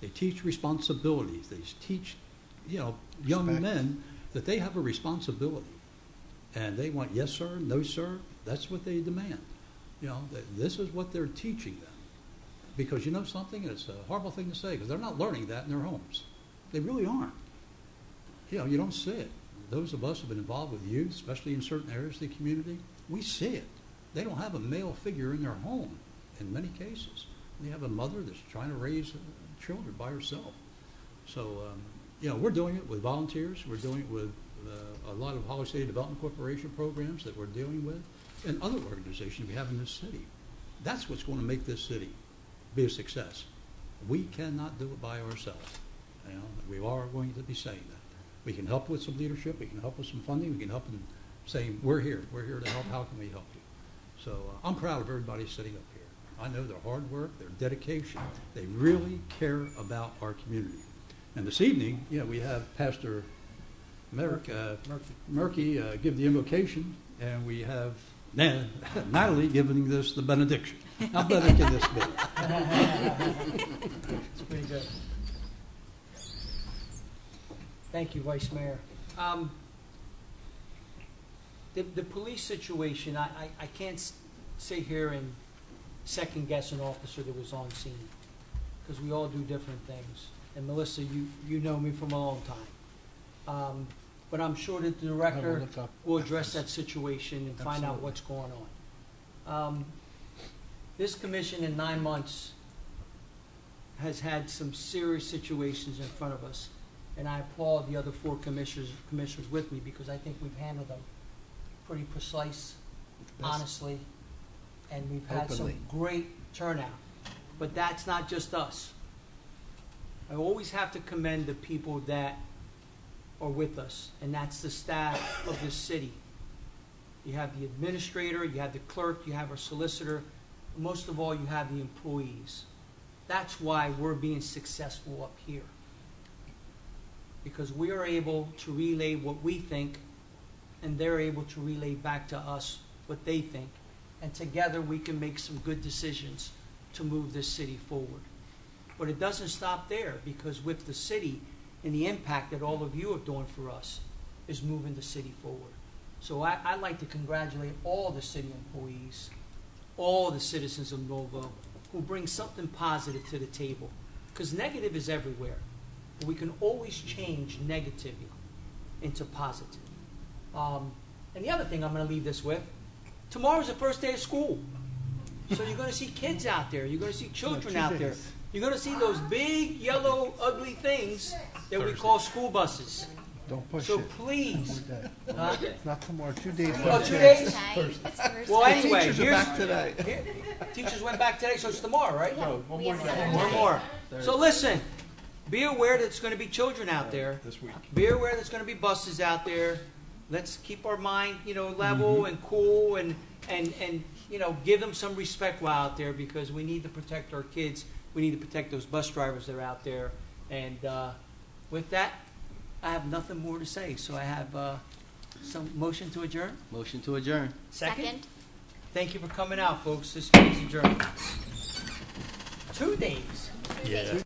They teach responsibilities. They teach, young Respect. men that they have a responsibility. And they want yes, sir, no, sir. That's what they demand. This is what they're teaching them. Because you know something? It's a horrible thing to say because they're not learning that in their homes. They really aren't. You don't see it. Those of us who have been involved with youth, especially in certain areas of the community, we see it. They don't have a male figure in their home in many cases. They have a mother that's trying to raise children by herself. So, we're doing it with volunteers. We're doing it with a lot of Holly City Development Corporation programs that we're dealing with and other organizations we have in this city. That's what's going to make this city be a success. We cannot do it by ourselves. We are going to be saying that. We can help with some leadership. We can help with some funding. We can help in saying, we're here. We're here to help. How can we help you? So I'm proud of everybody sitting up here. I know their hard work, their dedication. They really care about our community. And this evening, we have Pastor Murky give the invocation, and we have Natalie giving this the benediction. How better can this be? It's pretty good. Thank you, Vice Mayor. The police situation, I can't sit here and second guess an officer that was on scene because we all do different things. And Melissa, you know me from a long time. But I'm sure that the director will address that situation and find out what's going on. This commission in 9 months has had some serious situations in front of us. And I applaud the other 4 commissioners with me because I think we've handled them pretty precise, honestly, and we've had some great turnout. But that's not just us. I always have to commend the people that are with us, and that's the staff of this city. You have the administrator, you have the clerk, you have our solicitor, most of all, you have the employees. That's why we're being successful up here. Because we are able to relay what we think, and they're able to relay back to us what they think. And together we can make some good decisions to move this city forward. But it doesn't stop there, because with the city and the impact that all of you are doing for us is moving the city forward. So I'd like to congratulate all the city employees, all the citizens of Millville who bring something positive to the table. Because negative is everywhere. But we can always change negativity into positive. And the other thing I'm going to leave this with, tomorrow's the first day of school. So you're going to see kids out there. You're going to see children out there. You're going to see those big, yellow, ugly things that we call school buses. Don't push so it. please. Not tomorrow. 2 days. Oh, 2 days? Well, anyway. Teachers are back today. Teachers went back today, so it's tomorrow, right? No, one more day. One more. So listen, be aware that there's going to be children out there. This week. Be aware there's going to be buses out there. Let's keep our mind, level and cool and give them some respect while out there, because we need to protect our kids. We need to protect those bus drivers that are out there. And with that, I have nothing more to say. So I have some motion to adjourn. Motion to adjourn. Second. Thank you for coming out, folks. This meeting is adjourned. 2 days. Yeah.